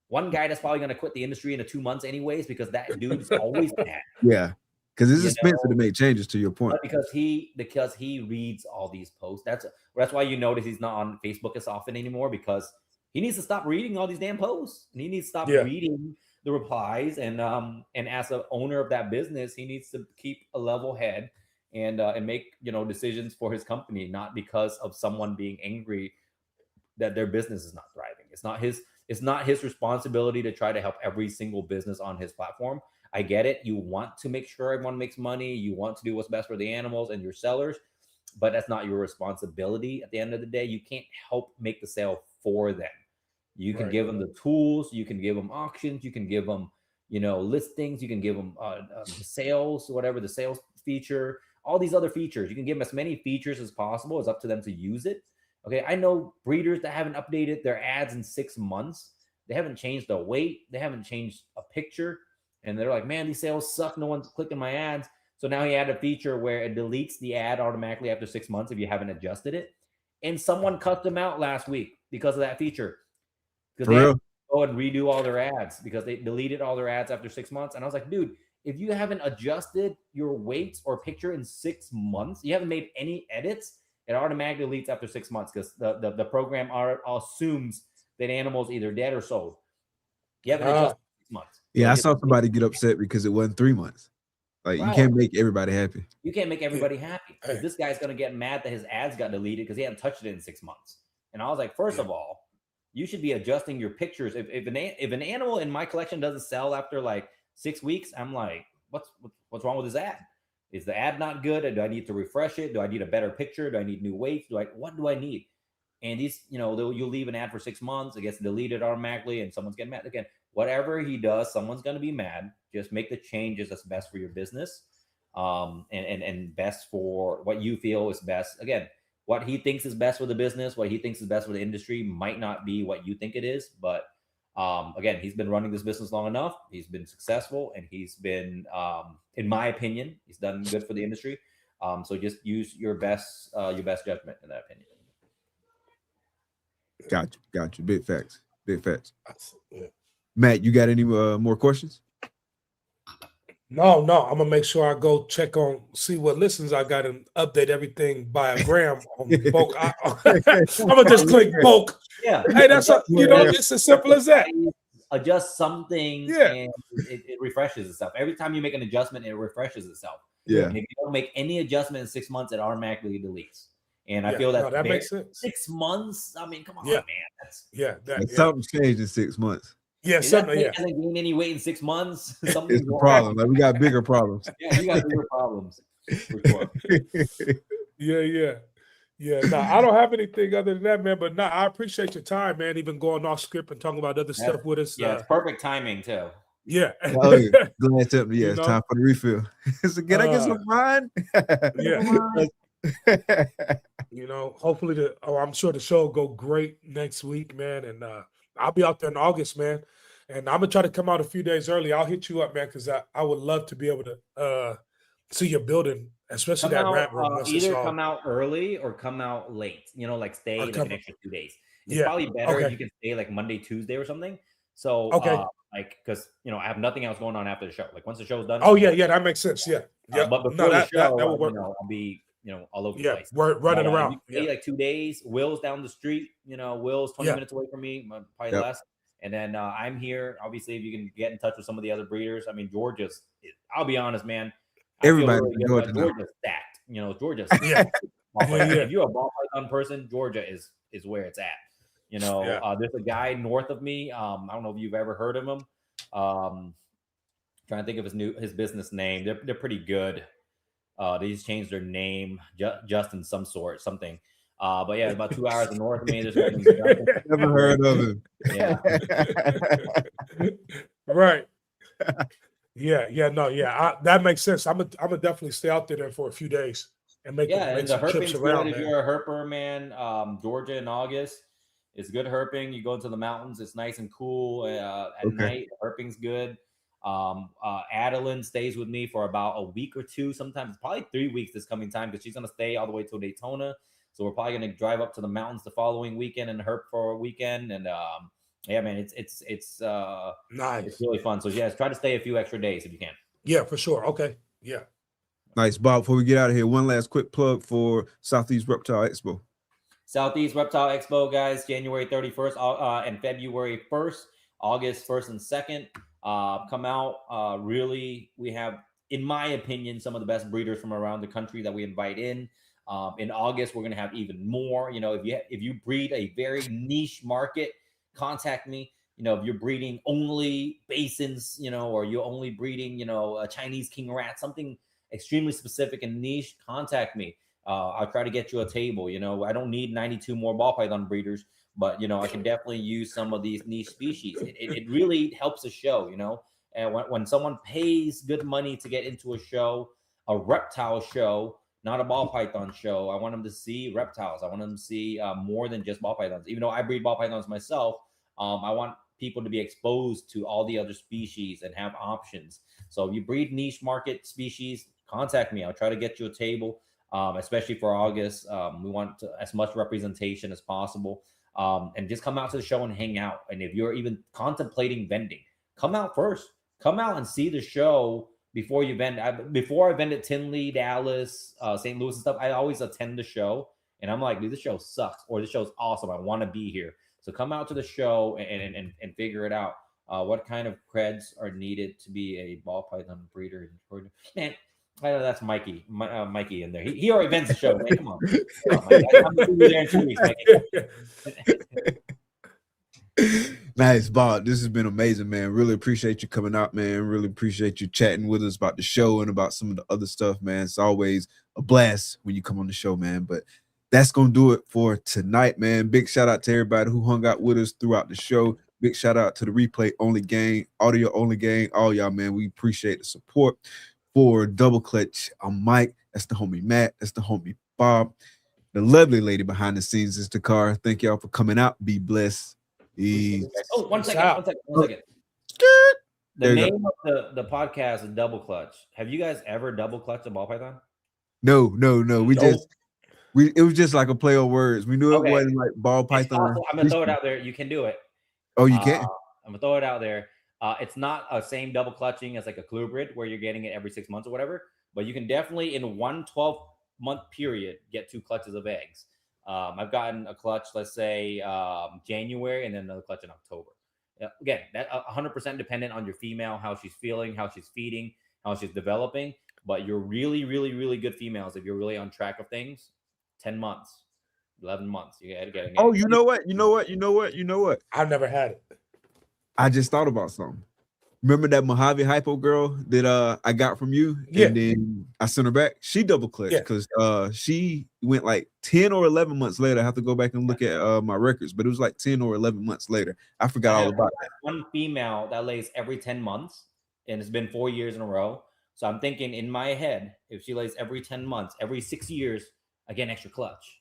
One guy that's probably going to quit the industry in 2 months anyways because that dude's always mad. Yeah. Because it's expensive to make changes, to your point. But because he reads all these posts. That's why you notice he's not on Facebook as often anymore because he needs to stop reading all these damn posts. And he needs to stop reading the replies. And as an owner of that business, he needs to keep a level head and make decisions for his company, not because of someone being angry that their business is not thriving. It's not his responsibility to try to help every single business on his platform. I get it. You want to make sure everyone makes money. You want to do what's best for the animals and your sellers. but that's not your responsibility at the end of the day. You can't help make the sale for them. You can give them the tools, you can give them auctions, you can give them, listings, you can give them the sales, whatever the sales feature, all these other features. You can give them as many features as possible. It's up to them to use it. Okay, I know breeders that haven't updated their ads in 6 months. They haven't changed the weight. They haven't changed a picture. And they're like, man, these sales suck. No one's clicking my ads. So now he added a feature where it deletes the ad automatically after 6 months if you haven't adjusted it. And someone cut them out last week because of that feature. Because they had to go and redo all their ads because they deleted all their ads after 6 months. And I was like, dude, if you haven't adjusted your weights or picture in 6 months, you haven't made any edits, it automatically deletes after 6 months because the program assumes that animal's either dead or sold. You haven't adjusted 6 months. Yeah, I saw somebody get upset because it wasn't 3 months. Like, you can't make everybody happy. You can't make everybody happy. Because this guy's going to get mad that his ads got deleted because he hadn't touched it in 6 months. And I was like, first of all, you should be adjusting your pictures. If an animal in my collection doesn't sell after like 6 weeks, I'm like, what's wrong with his ad? Is the ad not good? Do I need to refresh it? Do I need a better picture? Do I need new weights? What do I need? And these, you'll leave an ad for 6 months, it gets deleted automatically, and someone's getting mad again. Whatever he does, someone's going to be mad. Just make the changes that's best for your business, and best for what you feel is best. Again, what he thinks is best for the business, what he thinks is best for the industry might not be what you think it is. But again, he's been running this business long enough. He's been successful, and he's been, in my opinion, he's done good for the industry. So just use your best judgment in that opinion. Got you. Big facts. Matt, you got any more questions? No. I'm gonna make sure I go see what listens I got and update everything by a gram on bulk. I'm gonna just click bulk. Yeah. Hey, that's it's as simple as that. Adjust something, and it refreshes itself. Every time you make an adjustment, it refreshes itself. Yeah. And if you don't make any adjustment in 6 months, it automatically deletes. And I feel that makes sense. 6 months. I mean, come on, man. Something changed in 6 months. Yeah, something. Hasn't gained any weight in 6 months. It's the problem. Like, we got bigger problems. Yeah, we got bigger problems. For sure. Yeah. No, I don't have anything other than that, man. But no, I appreciate your time, man. Even going off script and talking about other stuff with us. Yeah, it's perfect timing too. Yeah. Glad to it's time for the refill. So can I get some wine? Hopefully I'm sure the show will go great next week, man. And I'll be out there in August, man. And I'm gonna try to come out a few days early. I'll hit you up, man, because I would love to be able to see your building, especially that room. Either come out early or come out late. Stay like an extra 2 days. It's probably better if you can stay like Monday, Tuesday or something. So because I have nothing else going on after the show. Like once the show's done. Oh yeah, that makes sense. Yeah. But before the show, that will work. I'll be all over the place. We're running around. Like 2 days. Will's down the street. Will's 20 minutes away from me, probably less. And then I'm here. Obviously, if you can get in touch with some of the other breeders. I mean, Georgia's. I'll be honest, man. Everybody, Georgia's stacked. Georgia's. If you're a ball python person, Georgia is where it's at. There's a guy north of me. I don't know if you've ever heard of him. Trying to think of his business name. They're pretty good. They just changed their name, Justin something. But yeah, about 2 hours north of me. There's never heard of him. Yeah. Right. That makes sense. I'm gonna definitely stay out there for a few days and make some trips around. If you're a herper, man, Georgia in August, it's good herping. You go into the mountains, it's nice and cool at night. Herping's good. Adeline stays with me for about a week or two, sometimes probably 3 weeks this coming time, because she's gonna stay all the way till Daytona. So we're probably gonna drive up to the mountains the following weekend and herp for a weekend. And man, it's nice. It's really fun. So try to stay a few extra days if you can. Yeah, for sure. Okay. Yeah. Nice, Bob. Before we get out of here, one last quick plug for Southeast Reptile Expo. Southeast Reptile Expo, guys, January 31st and February 1st, August 1st and 2nd. Come out. Really, we have, in my opinion, some of the best breeders from around the country that we invite in. In August, we're going to have even more. If you breed a very niche market, contact me. If you're breeding only basins, or you're only breeding, a Chinese king rat, something extremely specific and niche, contact me. I'll try to get you a table. You know, I don't need 92 more ball python breeders, but you know, I can definitely use some of these niche species. It really helps the show, you know. And when someone pays good money to get into a show, a reptile show, not a ball python show, I want them to see reptiles. I want them to see more than just ball pythons. Even though I breed ball pythons myself, I want people to be exposed to all the other species and have options. So if you breed niche market species, contact me. I'll try to get you a table, especially for August. We want as much representation as possible. And just come out to the show and hang out. And if you're even contemplating vending, come out first. Come out and see the show before you vend. Before I vend at Tinley, Dallas, St. Louis and stuff, I always attend the show. And I'm like, dude, this show sucks, or this show's awesome. I want to be here. So come out to the show and figure it out. What kind of creds are needed to be a ball python breeder? Man, I know that's Mikey. Mikey in there. He already vends the show. Man, come on. I'm gonna be there in 2 weeks, Mikey. Nice, Bob. This has been amazing, man. Really appreciate you coming out, man. Really appreciate you chatting with us about the show and about some of the other stuff, man. It's always a blast when you come on the show, man. But that's going to do it for tonight, man. Big shout out to everybody who hung out with us throughout the show. Big shout out to the replay only gang, audio only gang, all y'all, man. We appreciate the support. For Double Clutch, I'm Mike. That's the homie Matt. That's the homie Bob. The lovely lady behind the scenes is Takara. Thank y'all for coming out. Be blessed. Oh, one second. The name of the podcast is Double Clutch. Have you guys ever double clutched a ball python? No. It was just like a play on words. We knew it wasn't like ball python. I'm gonna throw it out there. You can do it. Oh, you can? I'm gonna throw it out there. It's not a same double clutching as like a clubrid where you're getting it every 6 months or whatever, but you can definitely in one 12-month period get 2 clutches of eggs. I've gotten a clutch, let's say January, and then another clutch in October. Again, that 100% dependent on your female, how she's feeling, how she's feeding, how she's developing. But you're really, really, really good females if you're really on track of things. 10 months, 11 months. You got to get. Oh, you know what? I've never had it. I just thought about something. Remember that Mojave Hypo girl that I got from you? Yeah. And then I sent her back. She double clutched because she went like 10 or 11 months later. I have to go back and look at my records, but it was like 10 or 11 months later. I forgot all about that. One female that lays every 10 months, and it's been 4 years in a row. So I'm thinking in my head, if she lays every 10 months, every 6 years, I get an extra clutch.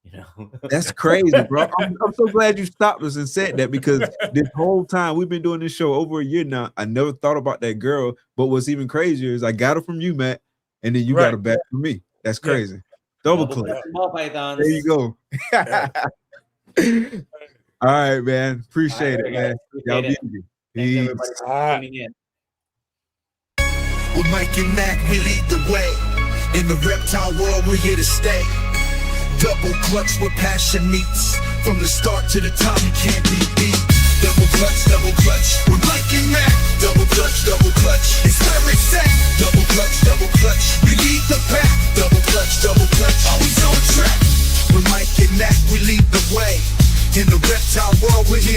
You know, that's crazy, bro. I'm so glad you stopped us and said that, because this whole time we've been doing this show over a year now, I never thought about that girl. But what's even crazier is I got her from you, Matt, and then you got her back from me. That's crazy. Double clutch. There you go. All right, man. Appreciate it, man. Y'all be easy. Thanks everybody for tuning in. With Mike and Matt, we lead the way. In the reptile world, we're here to stay. Double clutch where passion meets. From the start to the top, you can't be beat. Double clutch, we're